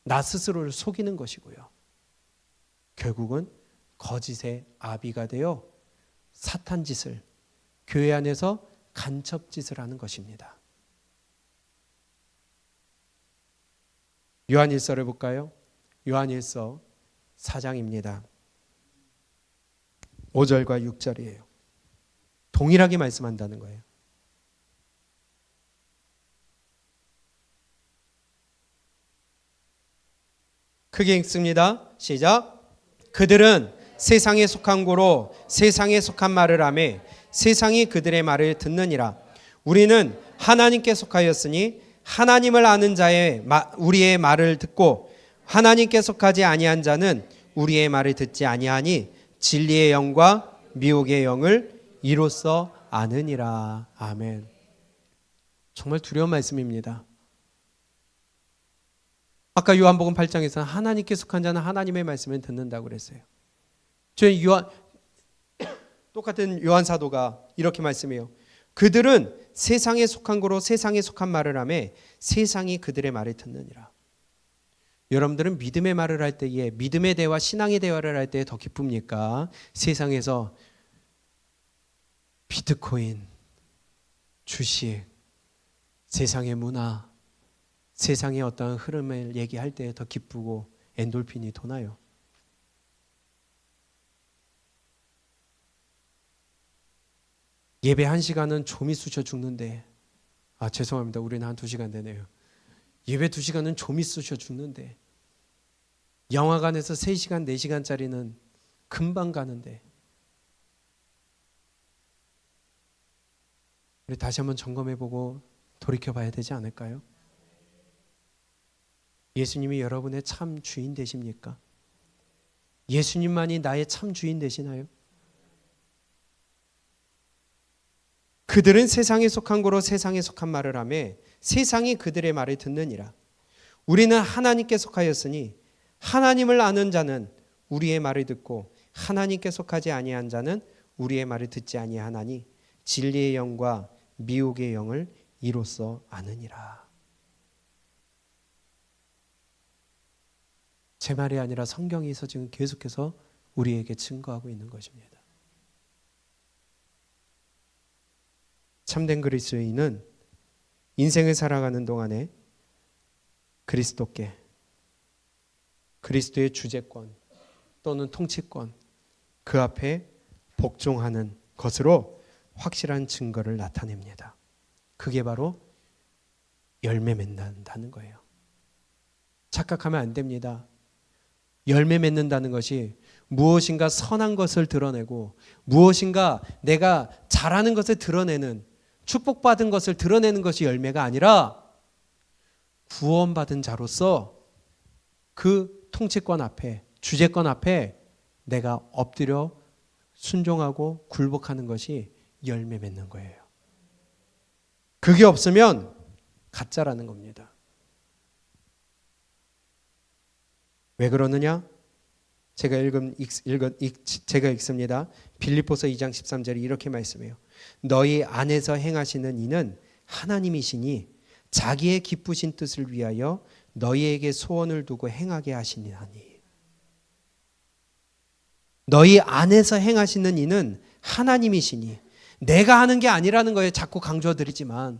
나 스스로를 속이는 것이고요. 결국은 거짓의 아비가 되어 사탄 짓을, 교회 안에서 간첩 짓을 하는 것입니다. 요한일서를 볼까요? 요한일서 4장입니다. 5절과 6절이에요. 동일하게 말씀한다는 거예요. 크게 읽습니다. 시작. 그들은 세상에 속한 고로 세상에 속한 말을 하며 세상이 그들의 말을 듣느니라. 우리는 하나님께 속하였으니 하나님을 아는 자의 우리의 말을 듣고 하나님께 속하지 아니한 자는 우리의 말을 듣지 아니하니 진리의 영과 미혹의 영을 이로써 아느니라. 아멘. 정말 두려운 말씀입니다. 아까 요한복음 8장에서는 하나님께 속한 자는 하나님의 말씀을 듣는다고 그랬어요. 저희 똑같은 요한 사도가 이렇게 말씀해요. 그들은 세상에 속한 거로 세상에 속한 말을 하며 세상이 그들의 말을 듣느니라. 여러분들은 믿음의 말을 할 때에, 믿음의 대화, 신앙의 대화를 할 때에 더 기쁩니까? 세상에서 비트코인, 주식, 세상의 문화, 세상의 어떤 흐름을 얘기할 때 더 기쁘고 엔돌핀이 도나요? 예배 1시간은 좀이 쑤셔 죽는데, 죄송합니다. 우리는 한 2시간 되네요. 예배 2시간은 좀이 쑤셔 죽는데, 영화관에서 3시간, 4시간짜리는 금방 가는데, 우리 다시 한번 점검해보고 돌이켜봐야 되지 않을까요? 예수님이 여러분의 참 주인 되십니까? 예수님만이 나의 참 주인 되시나요? 그들은 세상에 속한 거로 세상에 속한 말을 하며 세상이 그들의 말을 듣느니라. 우리는 하나님께 속하였으니 하나님을 아는 자는 우리의 말을 듣고 하나님께 속하지 아니한 자는 우리의 말을 듣지 아니하나니 진리의 영과 미혹의 영을 이로써 아느니라. 제 말이 아니라 성경에서 지금 계속해서 우리에게 증거하고 있는 것입니다. 참된 그리스도인은 인생을 살아가는 동안에 그리스도께, 그리스도의 주재권 또는 통치권, 그 앞에 복종하는 것으로 확실한 증거를 나타냅니다. 그게 바로 열매 맺는다는 거예요. 착각하면 안 됩니다. 열매 맺는다는 것이 무엇인가 선한 것을 드러내고 무엇인가 내가 잘하는 것을 드러내는, 축복받은 것을 드러내는 것이 열매가 아니라 구원받은 자로서 그 통치권 앞에, 주재권 앞에 내가 엎드려 순종하고 굴복하는 것이 열매 맺는 거예요. 그게 없으면 가짜라는 겁니다. 왜 그러느냐? 제가 읽습니다. 빌립보서 2장 13절이 이렇게 말씀해요. 너희 안에서 행하시는 이는 하나님이시니 자기의 기쁘신 뜻을 위하여 너희에게 소원을 두고 행하게 하시니하니. 너희 안에서 행하시는 이는 하나님이시니. 내가 하는 게 아니라는 거예요. 자꾸 강조드리지만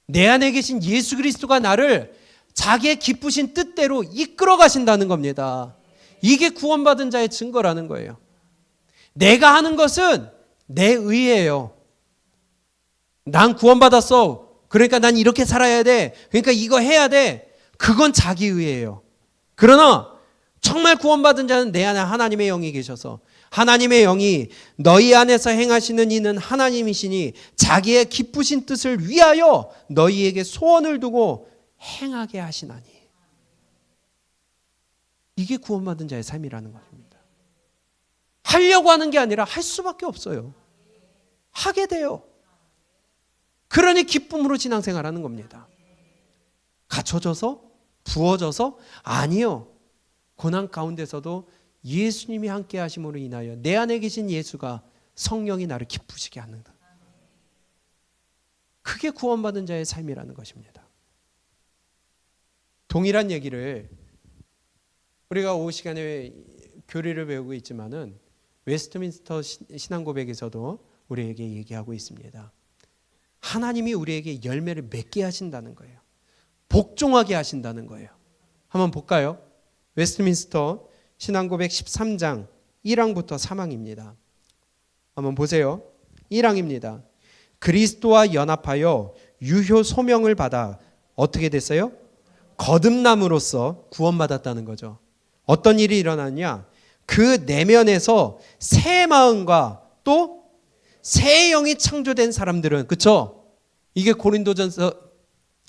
내 안에 계신 예수 그리스도가 나를 자기의 기쁘신 뜻대로 이끌어 가신다는 겁니다. 이게 구원받은 자의 증거라는 거예요. 내가 하는 것은 내 의예요. 난 구원받았어. 그러니까 난 이렇게 살아야 돼. 그러니까 이거 해야 돼. 그건 자기 의예요. 그러나 정말 구원받은 자는 내 안에 하나님의 영이 계셔서 하나님의 영이 너희 안에서 행하시는 이는 하나님이시니 자기의 기쁘신 뜻을 위하여 너희에게 소원을 두고 행하게 하시나니. 이게 구원받은 자의 삶이라는 것입니다. 하려고 하는 게 아니라 할 수밖에 없어요. 하게 돼요. 그러니 기쁨으로 신앙생활하는 겁니다. 갖춰져서? 부어져서? 아니요. 고난 가운데서도 예수님이 함께 하심으로 인하여 내 안에 계신 예수가 성령이 나를 기쁘시게 하는다. 그게 구원받은 자의 삶이라는 것입니다. 동일한 얘기를 우리가 오후 시간에 교리를 배우고 있지만은 웨스트민스터 신앙고백에서도 우리에게 얘기하고 있습니다. 하나님이 우리에게 열매를 맺게 하신다는 거예요. 복종하게 하신다는 거예요. 한번 볼까요? 웨스트민스터 신앙고백 13장 1항부터 3항입니다. 한번 보세요. 1항입니다. 그리스도와 연합하여 유효 소명을 받아 어떻게 됐어요? 거듭남으로써 구원받았다는 거죠. 어떤 일이 일어났냐? 그 내면에서 새 마음과 또 새 영이 창조된 사람들은, 그렇죠? 이게 고린도서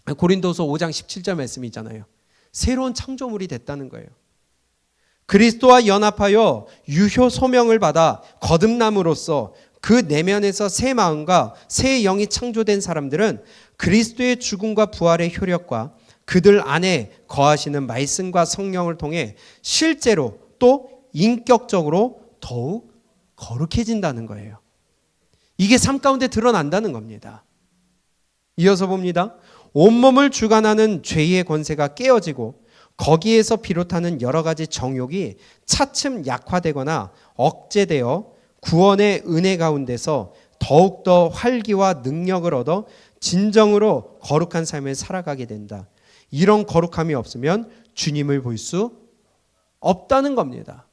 5장 17절 말씀이 있잖아요. 새로운 창조물이 됐다는 거예요. 그리스도와 연합하여 유효 소명을 받아 거듭남으로써 그 내면에서 새 마음과 새 영이 창조된 사람들은 그리스도의 죽음과 부활의 효력과 그들 안에 거하시는 말씀과 성령을 통해 실제로 또 인격적으로 더욱 거룩해진다는 거예요. 이게 삶 가운데 드러난다는 겁니다. 이어서 봅니다. 온몸을 주관하는 죄의 권세가 깨어지고 거기에서 비롯하는 여러 가지 정욕이 차츰 약화되거나 억제되어 구원의 은혜 가운데서 더욱더 활기와 능력을 얻어 진정으로 거룩한 삶을 살아가게 된다. 이런 거룩함이 없으면 주님을 볼 수 없다는 겁니다.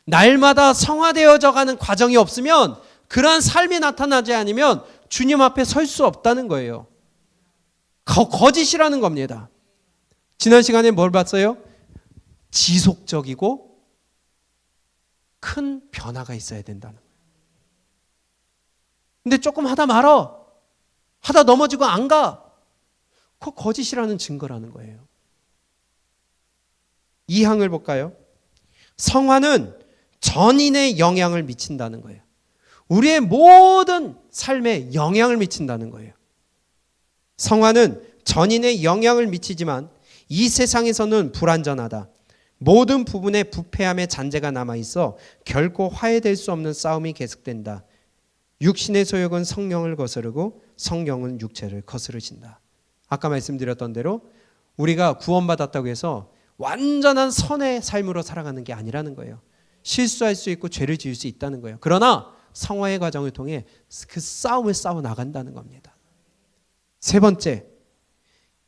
날마다 성화되어져 가는 과정이 없으면, 그러한 삶이 나타나지 않으면 주님 앞에 설 수 없다는 거예요. 거짓이라는 겁니다. 지난 시간에 뭘 봤어요? 지속적이고 큰 변화가 있어야 된다는 거예요. 근데 조금 하다 말아. 하다 넘어지고 안 가. 그거 거짓이라는 증거라는 거예요. 2항을 볼까요? 성화는 전인의 영향을 미친다는 거예요. 우리의 모든 삶에 영향을 미친다는 거예요. 성화는 전인의 영향을 미치지만 이 세상에서는 불완전하다. 모든 부분에 부패함의 잔재가 남아있어 결코 화해될 수 없는 싸움이 계속된다. 육신의 소욕은 성령을 거스르고 성령은 육체를 거스르신다. 아까 말씀드렸던 대로 우리가 구원받았다고 해서 완전한 선의 삶으로 살아가는 게 아니라는 거예요. 실수할 수 있고 죄를 지을 수 있다는 거예요. 그러나 성화의 과정을 통해 그 싸움을 싸워 나간다는 겁니다. 세 번째,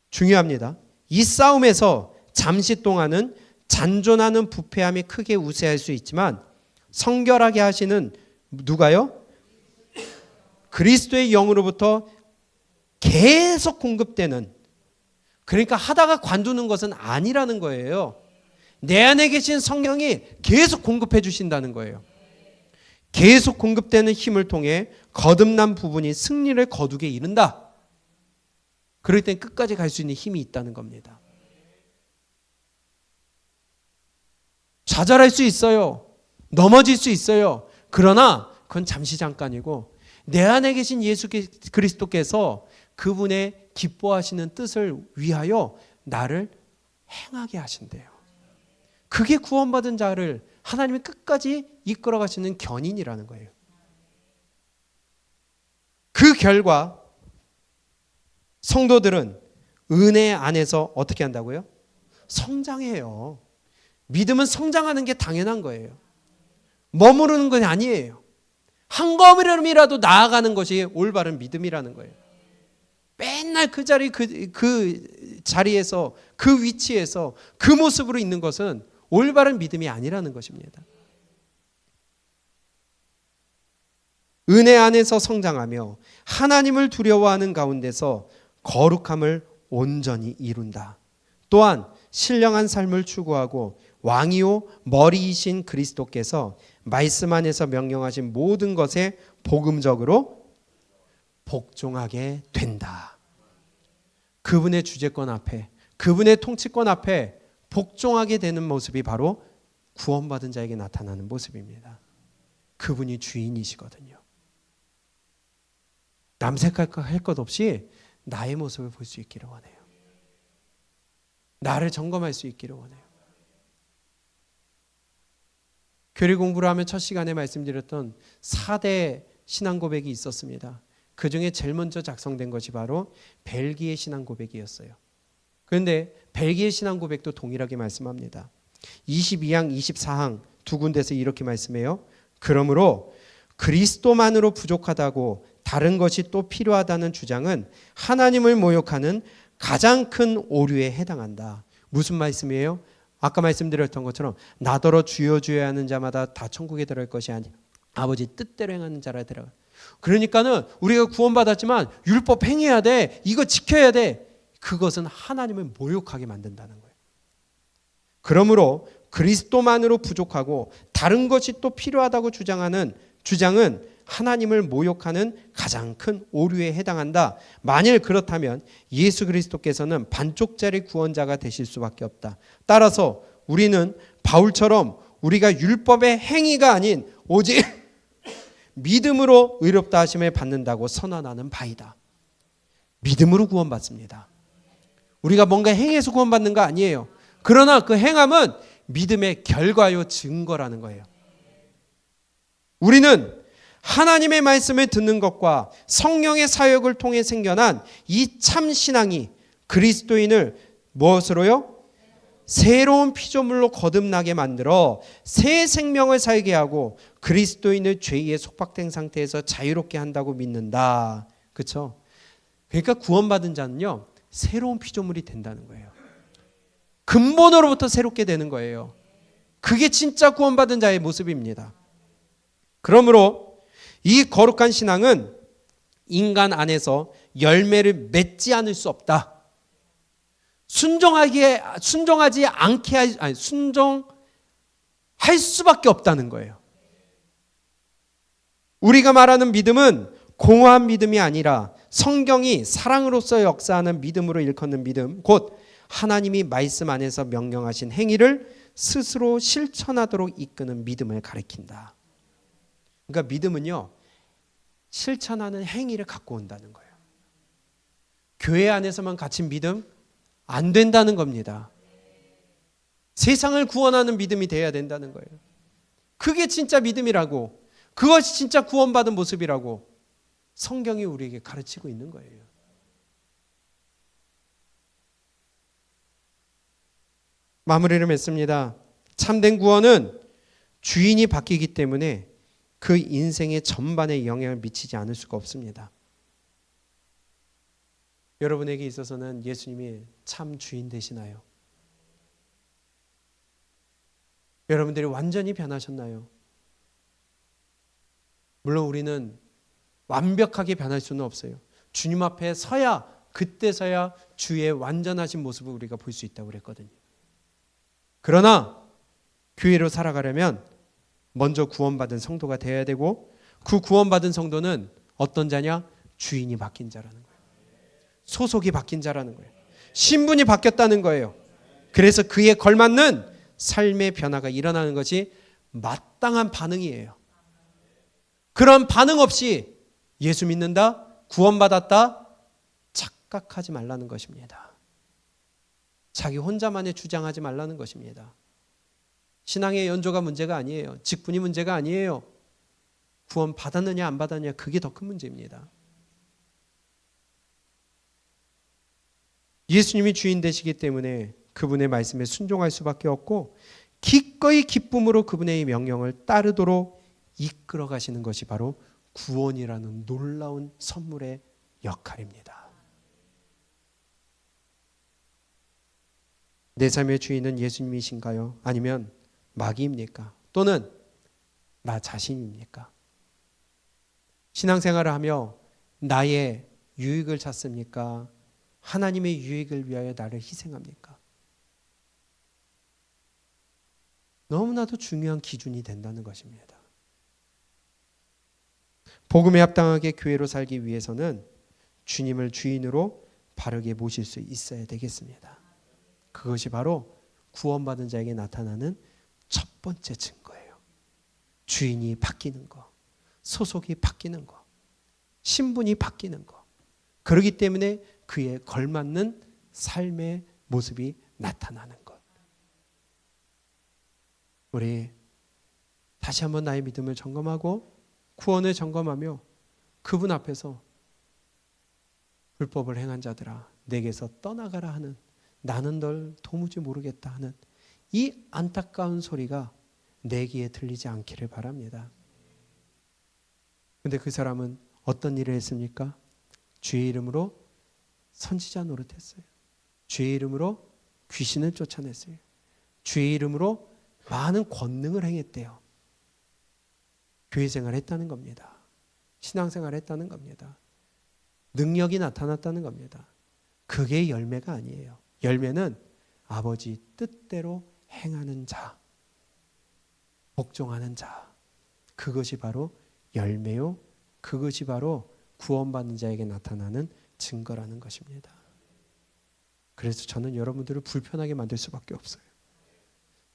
중요합니다. 이 싸움에서 잠시 동안은 잔존하는 부패함이 크게 우세할 수 있지만 성결하게 하시는 누가요? 그리스도의 영으로부터 계속 공급되는, 그러니까 하다가 관두는 것은 아니라는 거예요. 내 안에 계신 성령이 계속 공급해 주신다는 거예요. 계속 공급되는 힘을 통해 거듭난 부분이 승리를 거두게 이른다. 그럴 땐 끝까지 갈 수 있는 힘이 있다는 겁니다. 좌절할 수 있어요. 넘어질 수 있어요. 그러나 그건 잠시 잠깐이고 내 안에 계신 예수 그리스도께서 그분의 기뻐하시는 뜻을 위하여 나를 행하게 하신대요. 그게 구원받은 자를 하나님이 끝까지 이끌어 가시는 견인이라는 거예요. 그 결과 성도들은 은혜 안에서 어떻게 한다고요? 성장해요. 믿음은 성장하는 게 당연한 거예요. 머무르는 것이 아니에요. 한 걸음이라도 나아가는 것이 올바른 믿음이라는 거예요. 맨날 그 자리에서 그 위치에서 그 모습으로 있는 것은 올바른 믿음이 아니라는 것입니다. 은혜 안에서 성장하며 하나님을 두려워하는 가운데서 거룩함을 온전히 이룬다. 또한 신령한 삶을 추구하고 왕이요 머리이신 그리스도께서 말씀 안에서 명령하신 모든 것에 복음적으로 복종하게 된다. 그분의 주재권 앞에, 그분의 통치권 앞에 복종하게 되는 모습이 바로 구원받은 자에게 나타나는 모습입니다. 그분이 주인이시거든요. 남색할 것 없이 나의 모습을 볼 수 있기를 원해요. 나를 점검할 수 있기를 원해요. 교리 공부를 하면 첫 시간에 말씀드렸던 4대 신앙 고백이 있었습니다. 그 중에 제일 먼저 작성된 것이 바로 벨기에 신앙 고백이었어요. 그런데 벨기에 신앙 고백도 동일하게 말씀합니다. 22항, 24항 두 군데서 이렇게 말씀해요. 그러므로 그리스도만으로 부족하다고 다른 것이 또 필요하다는 주장은 하나님을 모욕하는 가장 큰 오류에 해당한다. 무슨 말씀이에요? 아까 말씀드렸던 것처럼 나더러 주여 주여 하는 자마다 다 천국에 들어갈 것이 아니라 아버지 뜻대로 행하는 자라 들어가. 그러니까는 우리가 구원받았지만 율법 행해야 돼. 이거 지켜야 돼. 그것은 하나님을 모욕하게 만든다는 거예요. 그러므로 그리스도만으로 부족하고 다른 것이 또 필요하다고 주장은 하나님을 모욕하는 가장 큰 오류에 해당한다. 만일 그렇다면 예수 그리스도께서는 반쪽짜리 구원자가 되실 수밖에 없다. 따라서 우리는 바울처럼 우리가 율법의 행위가 아닌 오직 믿음으로 의롭다 하심을 받는다고 선언하는 바이다. 믿음으로 구원받습니다. 우리가 뭔가 행해서 구원받는 거 아니에요. 그러나 그 행함은 믿음의 결과요 증거라는 거예요. 우리는 하나님의 말씀을 듣는 것과 성령의 사역을 통해 생겨난 이 참 신앙이 그리스도인을 무엇으로요? 새로운 피조물로 거듭나게 만들어 새 생명을 살게 하고 그리스도인을 죄에 속박된 상태에서 자유롭게 한다고 믿는다. 그렇죠? 그러니까 구원받은 자는요, 새로운 피조물이 된다는 거예요. 근본으로부터 새롭게 되는 거예요. 그게 진짜 구원받은 자의 모습입니다. 그러므로 이 거룩한 신앙은 인간 안에서 열매를 맺지 않을 수 없다. 순종할 수밖에 없다는 거예요. 우리가 말하는 믿음은 공허한 믿음이 아니라 성경이 사랑으로서 역사하는 믿음으로 일컫는 믿음, 곧 하나님이 말씀 안에서 명령하신 행위를 스스로 실천하도록 이끄는 믿음을 가리킨다. 그러니까 믿음은요, 실천하는 행위를 갖고 온다는 거예요. 교회 안에서만 갇힌 믿음 안 된다는 겁니다. 세상을 구원하는 믿음이 돼야 된다는 거예요. 그게 진짜 믿음이라고, 그것이 진짜 구원받은 모습이라고 성경이 우리에게 가르치고 있는 거예요. 마무리를 맺습니다. 참된 구원은 주인이 바뀌기 때문에 그 인생의 전반에 영향을 미치지 않을 수가 없습니다. 여러분에게 있어서는 예수님이 참 주인 되시나요? 여러분들이 완전히 변하셨나요? 물론 우리는 완벽하게 변할 수는 없어요. 주님 앞에 서야, 그때서야 주의 완전하신 모습을 우리가 볼 수 있다고 그랬거든요. 그러나 교회로 살아가려면 먼저 구원받은 성도가 되어야 되고, 그 구원받은 성도는 어떤 자냐? 주인이 바뀐 자라는 거예요. 소속이 바뀐 자라는 거예요. 신분이 바뀌었다는 거예요. 그래서 그에 걸맞는 삶의 변화가 일어나는 것이 마땅한 반응이에요. 그런 반응 없이 예수 믿는다, 구원받았다 착각하지 말라는 것입니다. 자기 혼자만의 주장하지 말라는 것입니다. 신앙의 연조가 문제가 아니에요. 직분이 문제가 아니에요. 구원 받았느냐 안 받았느냐, 그게 더 큰 문제입니다. 예수님이 주인 되시기 때문에 그분의 말씀에 순종할 수밖에 없고, 기꺼이 기쁨으로 그분의 명령을 따르도록 이끌어 가시는 것이 바로 구원이라는 놀라운 선물의 역할입니다. 내 삶의 주인은 예수님이신가요? 아니면 마귀입니까? 또는 나 자신입니까? 신앙생활을 하며 나의 유익을 찾습니까? 하나님의 유익을 위하여 나를 희생합니까? 너무나도 중요한 기준이 된다는 것입니다. 복음에 합당하게 교회로 살기 위해서는 주님을 주인으로 바르게 모실 수 있어야 되겠습니다. 그것이 바로 구원받은 자에게 나타나는 첫 번째 증거예요. 주인이 바뀌는 거, 소속이 바뀌는 거, 신분이 바뀌는 거. 그렇기 때문에 그에 걸맞는 삶의 모습이 나타나는 것. 우리 다시 한번 나의 믿음을 점검하고 구원을 점검하며 그분 앞에서 불법을 행한 자들아 내게서 떠나가라 하는, 나는 널 도무지 모르겠다 하는 이 안타까운 소리가 내 귀에 들리지 않기를 바랍니다. 그런데 그 사람은 어떤 일을 했습니까? 주의 이름으로 선지자 노릇했어요. 주의 이름으로 귀신을 쫓아냈어요. 주의 이름으로 많은 권능을 행했대요. 교회 생활을 했다는 겁니다. 신앙생활을 했다는 겁니다. 능력이 나타났다는 겁니다. 그게 열매가 아니에요. 열매는 아버지 뜻대로 행하는 자, 복종하는 자, 그것이 바로 열매요. 그것이 바로 구원받는 자에게 나타나는 증거라는 것입니다. 그래서 저는 여러분들을 불편하게 만들 수밖에 없어요.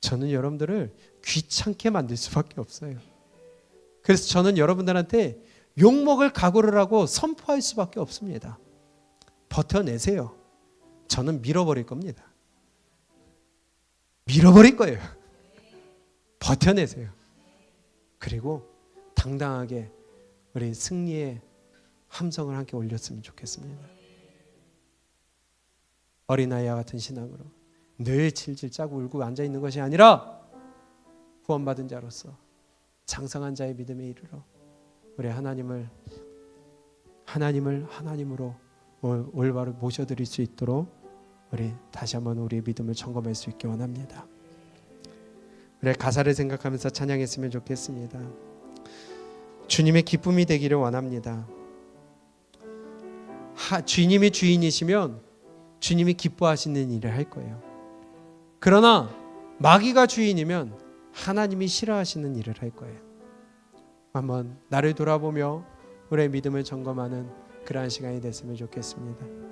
저는 여러분들을 귀찮게 만들 수밖에 없어요. 그래서 저는 여러분들한테 욕먹을 각오를 하고 선포할 수밖에 없습니다. 버텨내세요. 저는 밀어버릴 겁니다. 밀어버릴 거예요. 버텨내세요. 그리고 당당하게 우리 승리의 함성을 함께 올렸으면 좋겠습니다. 어린아이와 같은 신앙으로 늘 질질 짜고 울고 앉아있는 것이 아니라 구원받은 자로서 장성한 자의 믿음에 이르러 우리 하나님을 하나님으로 올바로 모셔드릴 수 있도록 우리 다시 한번 우리의 믿음을 점검할 수 있게 원합니다. 우리 가사를 생각하면서 찬양했으면 좋겠습니다. 주님의 기쁨이 되기를 원합니다. 주님이 주인이시면 주님이 기뻐하시는 일을 할 거예요. 그러나 마귀가 주인이면 하나님이 싫어하시는 일을 할 거예요. 한번 나를 돌아보며 우리의 믿음을 점검하는 그러한 시간이 됐으면 좋겠습니다.